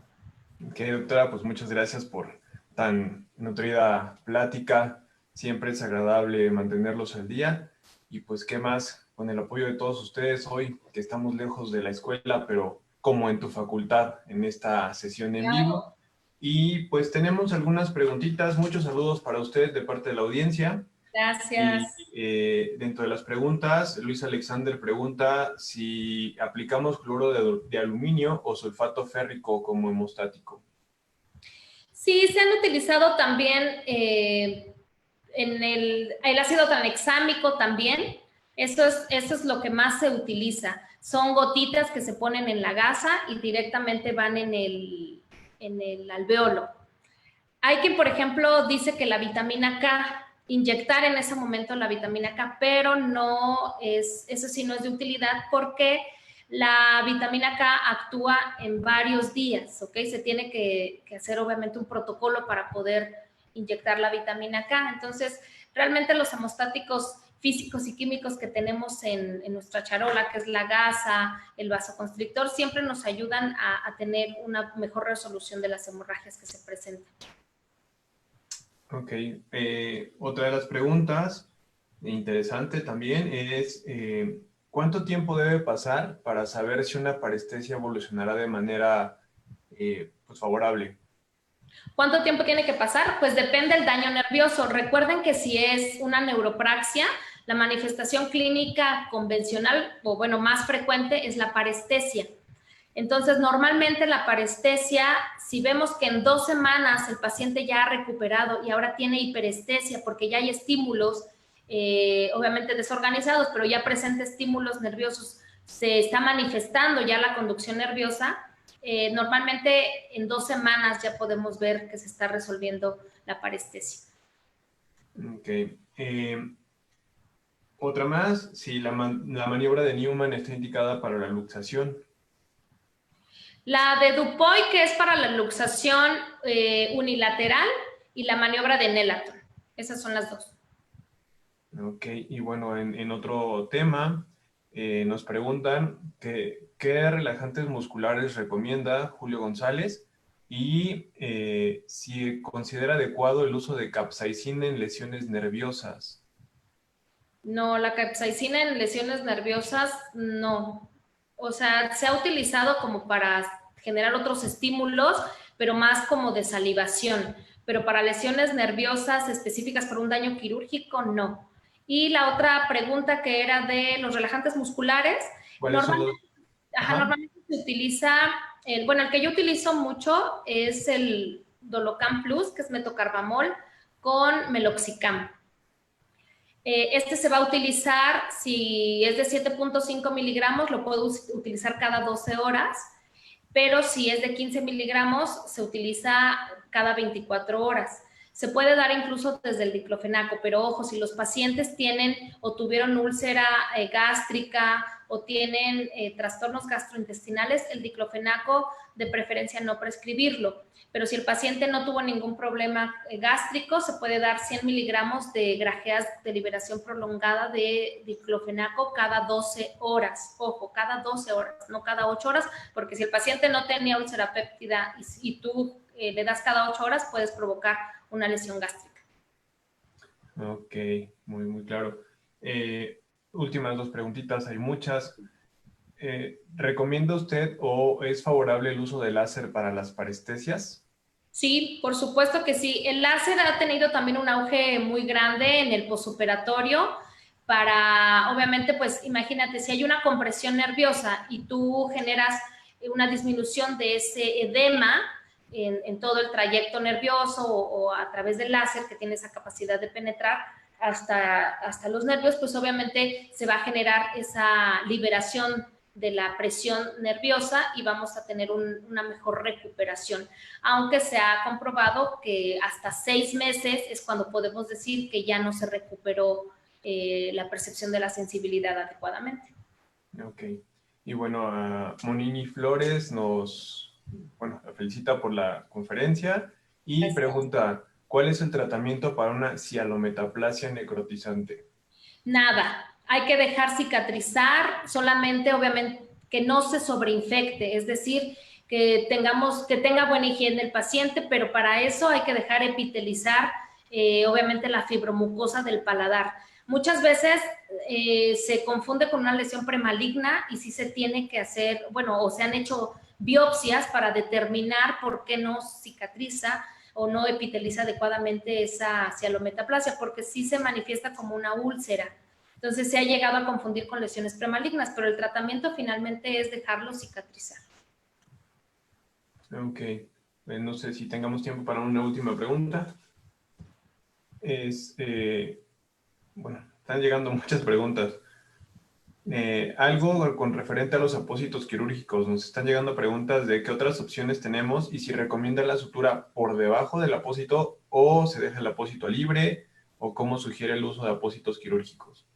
Ok, doctora, pues muchas gracias por tan nutrida plática. Siempre es agradable mantenerlos al día. Y pues, ¿qué más? Con el apoyo de todos ustedes hoy, que estamos lejos de la escuela, pero como en tu facultad, en esta sesión en vivo. Y pues tenemos algunas preguntitas. Muchos saludos para ustedes de parte de la audiencia. Gracias. Y dentro de las preguntas, Luis Alexander pregunta si aplicamos cloro de aluminio o sulfato férrico como hemostático. Sí, se han utilizado también en el ácido tranexámico también. Eso es lo que más se utiliza. Son gotitas que se ponen en la gasa y directamente van en el alveolo. Hay quien, por ejemplo, dice que la vitamina K, inyectar en ese momento la vitamina K, pero no es, eso sí no es de utilidad porque la vitamina K actúa en varios días, ¿ok? Se tiene que hacer obviamente un protocolo para poder inyectar la vitamina K. Entonces, realmente los hemostáticos físicos y químicos que tenemos en nuestra charola, que es la gasa, el vasoconstrictor, siempre nos ayudan a tener una mejor resolución de las hemorragias que se presentan. Ok, otra de las preguntas interesante también es ¿cuánto tiempo debe pasar para saber si una parestesia evolucionará de manera pues favorable? ¿Cuánto tiempo tiene que pasar? Pues depende del daño nervioso. Recuerden que si es una neuropraxia, la manifestación clínica convencional o bueno, más frecuente es la parestesia. Entonces, normalmente la parestesia, si vemos que en 2 semanas el paciente ya ha recuperado y ahora tiene hiperestesia porque ya hay estímulos, obviamente desorganizados, pero ya presenta estímulos nerviosos, se está manifestando ya la conducción nerviosa, normalmente en 2 semanas ya podemos ver que se está resolviendo la parestesia. Ok. Otra más, si la maniobra de Newman está indicada para la luxación. La de Dupuy, que es para la luxación unilateral, y la maniobra de Nelaton. Esas son las dos. Ok, y bueno, en otro tema, nos preguntan qué relajantes musculares recomienda Julio González y si considera adecuado el uso de capsaicina en lesiones nerviosas. No, la capsaicina en lesiones nerviosas, no. O sea, se ha utilizado como para generar otros estímulos, pero más como de salivación. Pero para lesiones nerviosas específicas por un daño quirúrgico, no. Y la otra pregunta que era de los relajantes musculares, ¿Cuáles son los? normalmente, ajá, Ajá. normalmente se utiliza, bueno, el que yo utilizo mucho es el Dolocan Plus, que es metocarbamol, con meloxicam. Este se va a utilizar, si es de 7.5 miligramos, lo puedo utilizar cada 12 horas, pero si es de 15 miligramos, se utiliza cada 24 horas. Se puede dar incluso desde el diclofenaco, pero ojo, si los pacientes tienen o tuvieron úlcera gástrica o tienen trastornos gastrointestinales, el diclofenaco de preferencia no prescribirlo. Pero si el paciente no tuvo ningún problema gástrico, se puede dar 100 miligramos de grajeas de liberación prolongada de diclofenaco cada 12 horas. Ojo, cada 12 horas, no cada 8 horas, porque si el paciente no tenía úlcera péptida y tú le das cada 8 horas, puedes provocar una lesión gástrica. Ok, muy claro. Últimas dos preguntitas, hay muchas. ¿Recomienda usted o es favorable el uso de láser para las parestesias? Sí, por supuesto que sí. El láser ha tenido también un auge muy grande en el posoperatorio para, obviamente, pues imagínate, si hay una compresión nerviosa y tú generas una disminución de ese edema en todo el trayecto nervioso o a través del láser que tiene esa capacidad de penetrar hasta los nervios, pues obviamente se va a generar esa liberación de la presión nerviosa y vamos a tener una mejor recuperación, aunque se ha comprobado que hasta 6 meses es cuando podemos decir que ya no se recuperó la percepción de la sensibilidad adecuadamente. Ok. Y bueno, a Monini Flores la felicita por la conferencia y Gracias. pregunta, ¿cuál es el tratamiento para una cialometaplasia necrotizante? Nada, hay que dejar cicatrizar, solamente obviamente que no se sobreinfecte, es decir, que tenga buena higiene el paciente, pero para eso hay que dejar epitelizar obviamente la fibromucosa del paladar. Muchas veces se confunde con una lesión premaligna y sí se tiene que hacer, bueno, o se han hecho biopsias para determinar por qué no cicatriza o no epiteliza adecuadamente esa cialometaplasia, porque sí se manifiesta como una úlcera. Entonces se ha llegado a confundir con lesiones premalignas, pero el tratamiento finalmente es dejarlo cicatrizar. Ok. No sé si tengamos tiempo para una última pregunta. Es, bueno, están llegando muchas preguntas. Algo con referente a los apósitos quirúrgicos. Nos están llegando preguntas de qué otras opciones tenemos y si recomienda la sutura por debajo del apósito o se deja el apósito libre o cómo sugiere el uso de apósitos quirúrgicos.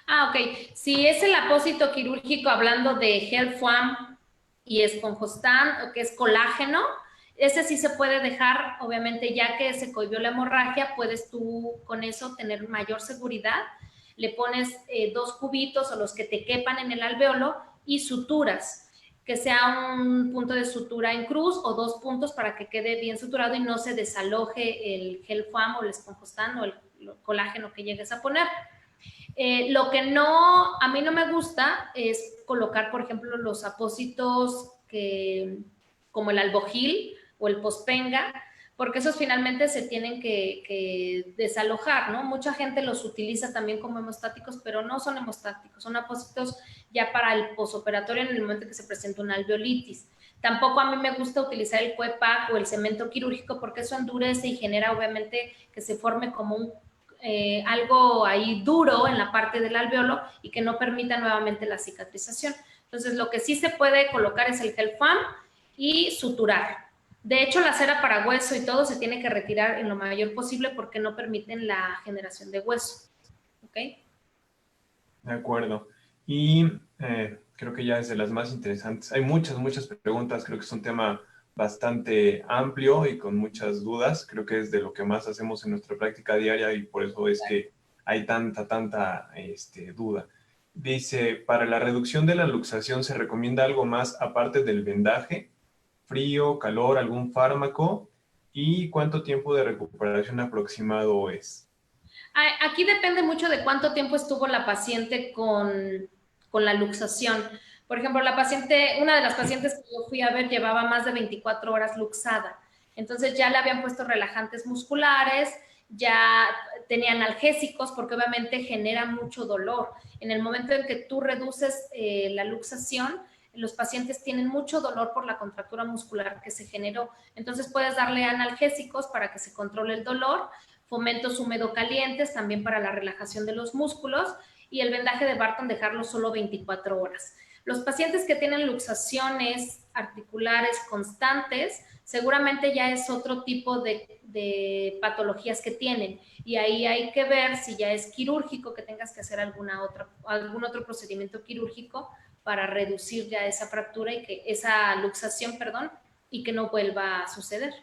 Ah, ok. Si es el apósito quirúrgico hablando de Gel Foam y Esponjostan, o que es colágeno, ese sí se puede dejar, obviamente, ya que se cohibió la hemorragia, puedes tú con eso tener mayor seguridad. Le pones 2 cubitos o los que te quepan en el alveolo y suturas, que sea un punto de sutura en cruz o 2 puntos para que quede bien suturado y no se desaloje el Gel Foam o el Esponjostan o el colágeno que llegues a poner. Lo que no, a mí no me gusta es colocar, por ejemplo, los apósitos como el albogil o el pospenga, porque esos finalmente se tienen que desalojar, ¿no? Mucha gente los utiliza también como hemostáticos, pero no son hemostáticos, son apósitos ya para el posoperatorio en el momento que se presenta una alveolitis. Tampoco a mí me gusta utilizar el CUEPAC o el cemento quirúrgico porque eso endurece y genera obviamente que se forme como algo ahí duro en la parte del alveolo y que no permita nuevamente la cicatrización. Entonces, lo que sí se puede colocar es el gel foam y suturar. De hecho, la cera para hueso y todo se tiene que retirar en lo mayor posible porque no permiten la generación de hueso. ¿Ok? De acuerdo. Y creo que ya es de las más interesantes. Hay muchas preguntas. Creo que es un tema bastante amplio y con muchas dudas. Creo que es de lo que más hacemos en nuestra práctica diaria y por eso es que hay tanta duda. Dice, para la reducción de la luxación, ¿se recomienda algo más aparte del vendaje? ¿Frío, calor, algún fármaco? ¿Y cuánto tiempo de recuperación aproximado es? Aquí depende mucho de cuánto tiempo estuvo la paciente con la luxación. Por ejemplo, una de las pacientes que yo fui a ver llevaba más de 24 horas luxada. Entonces ya le habían puesto relajantes musculares, ya tenía analgésicos, porque obviamente genera mucho dolor. En el momento en que tú reduces la luxación, los pacientes tienen mucho dolor por la contractura muscular que se generó. Entonces puedes darle analgésicos para que se controle el dolor, fomentos húmedo calientes también para la relajación de los músculos, y el vendaje de Barton dejarlo solo 24 horas. Los pacientes que tienen luxaciones articulares constantes seguramente ya es otro tipo de patologías que tienen, y ahí hay que ver si ya es quirúrgico, que tengas que hacer algún otro procedimiento quirúrgico para reducir ya esa fractura y que esa luxación, perdón, y que no vuelva a suceder.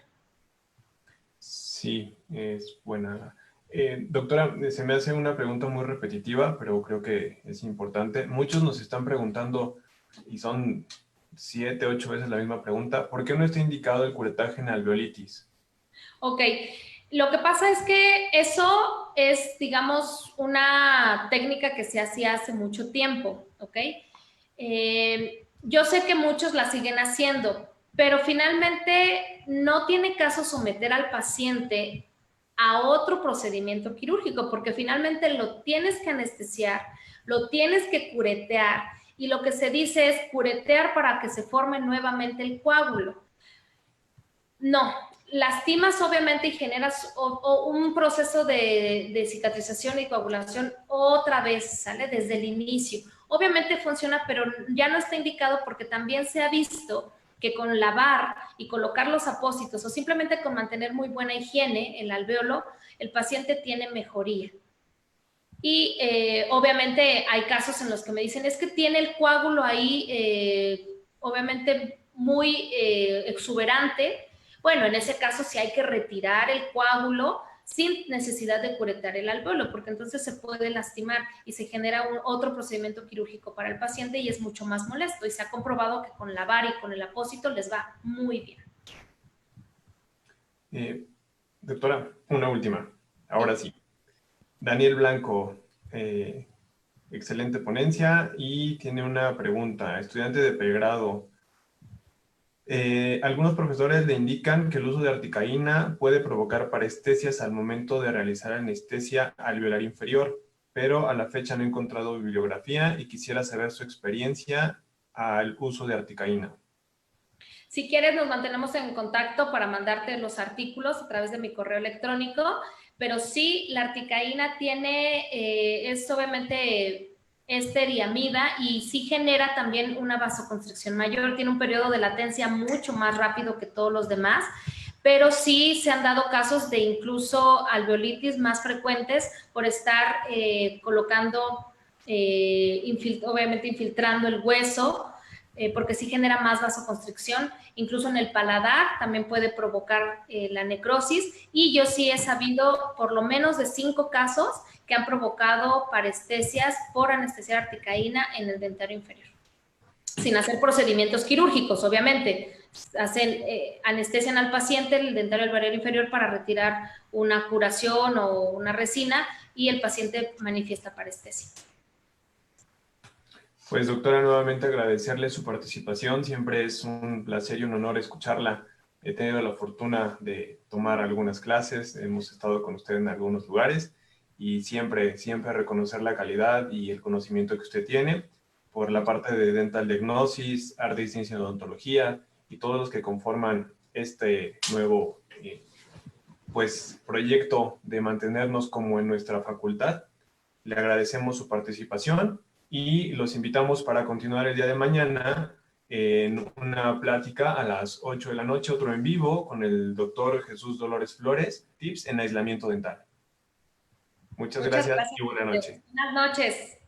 Sí, es buena. Doctora, se me hace una pregunta muy repetitiva, pero creo que es importante. Muchos nos están preguntando, y son 7, 8 veces la misma pregunta, ¿por qué no está indicado el curetaje en alveolitis? Ok, lo que pasa es que eso es, digamos, una técnica que se hacía hace mucho tiempo, ¿ok? Yo sé que muchos la siguen haciendo, pero finalmente no tiene caso someter al paciente a otro procedimiento quirúrgico, porque finalmente lo tienes que anestesiar, lo tienes que curetear, y lo que se dice es curetear para que se forme nuevamente el coágulo. No, lastimas obviamente y generas un proceso de cicatrización y coagulación otra vez, ¿sale? Desde el inicio. Obviamente funciona, pero ya no está indicado, porque también se ha visto que con lavar y colocar los apósitos, o simplemente con mantener muy buena higiene el alvéolo, el paciente tiene mejoría. Y obviamente hay casos en los que me dicen, es que tiene el coágulo ahí, obviamente muy exuberante. Bueno, en ese caso sí hay que retirar el coágulo sin necesidad de curetar el alvéolo, porque entonces se puede lastimar y se genera otro procedimiento quirúrgico para el paciente, y es mucho más molesto, y se ha comprobado que con lavar y con el apósito les va muy bien. Doctora, una última. Ahora sí. Daniel Blanco, excelente ponencia, y tiene una pregunta. Estudiante de pregrado. Algunos profesores le indican que el uso de articaína puede provocar parestesias al momento de realizar anestesia alveolar inferior, pero a la fecha no he encontrado bibliografía y quisiera saber su experiencia al uso de articaína. Si quieres, nos mantenemos en contacto para mandarte los artículos a través de mi correo electrónico, pero sí, la articaína es obviamente diamida, y sí genera también una vasoconstricción mayor, tiene un periodo de latencia mucho más rápido que todos los demás, pero sí se han dado casos de incluso alveolitis más frecuentes por estar colocando, obviamente infiltrando el hueso, porque sí genera más vasoconstricción. Incluso en el paladar también puede provocar la necrosis, y yo sí he sabido por lo menos de 5 casos que han provocado parestesias por anestesia articaína en el dentario inferior, sin hacer procedimientos quirúrgicos, obviamente. Anestesian al paciente el dentario alveolar inferior para retirar una curación o una resina, y el paciente manifiesta parestesia. Pues doctora, nuevamente agradecerle su participación. Siempre es un placer y un honor escucharla. He tenido la fortuna de tomar algunas clases, hemos estado con usted en algunos lugares, y siempre reconocer la calidad y el conocimiento que usted tiene por la parte de Dental Diagnosis, Arte y Ciencia de Odontología, y todos los que conforman este nuevo proyecto de mantenernos como en nuestra facultad. Le agradecemos su participación y los invitamos para continuar el día de mañana en una plática a las 8 de la noche, otro en vivo con el doctor Jesús Dolores Flores, tips en aislamiento dental. Muchas gracias y buena noche. Buenas noches.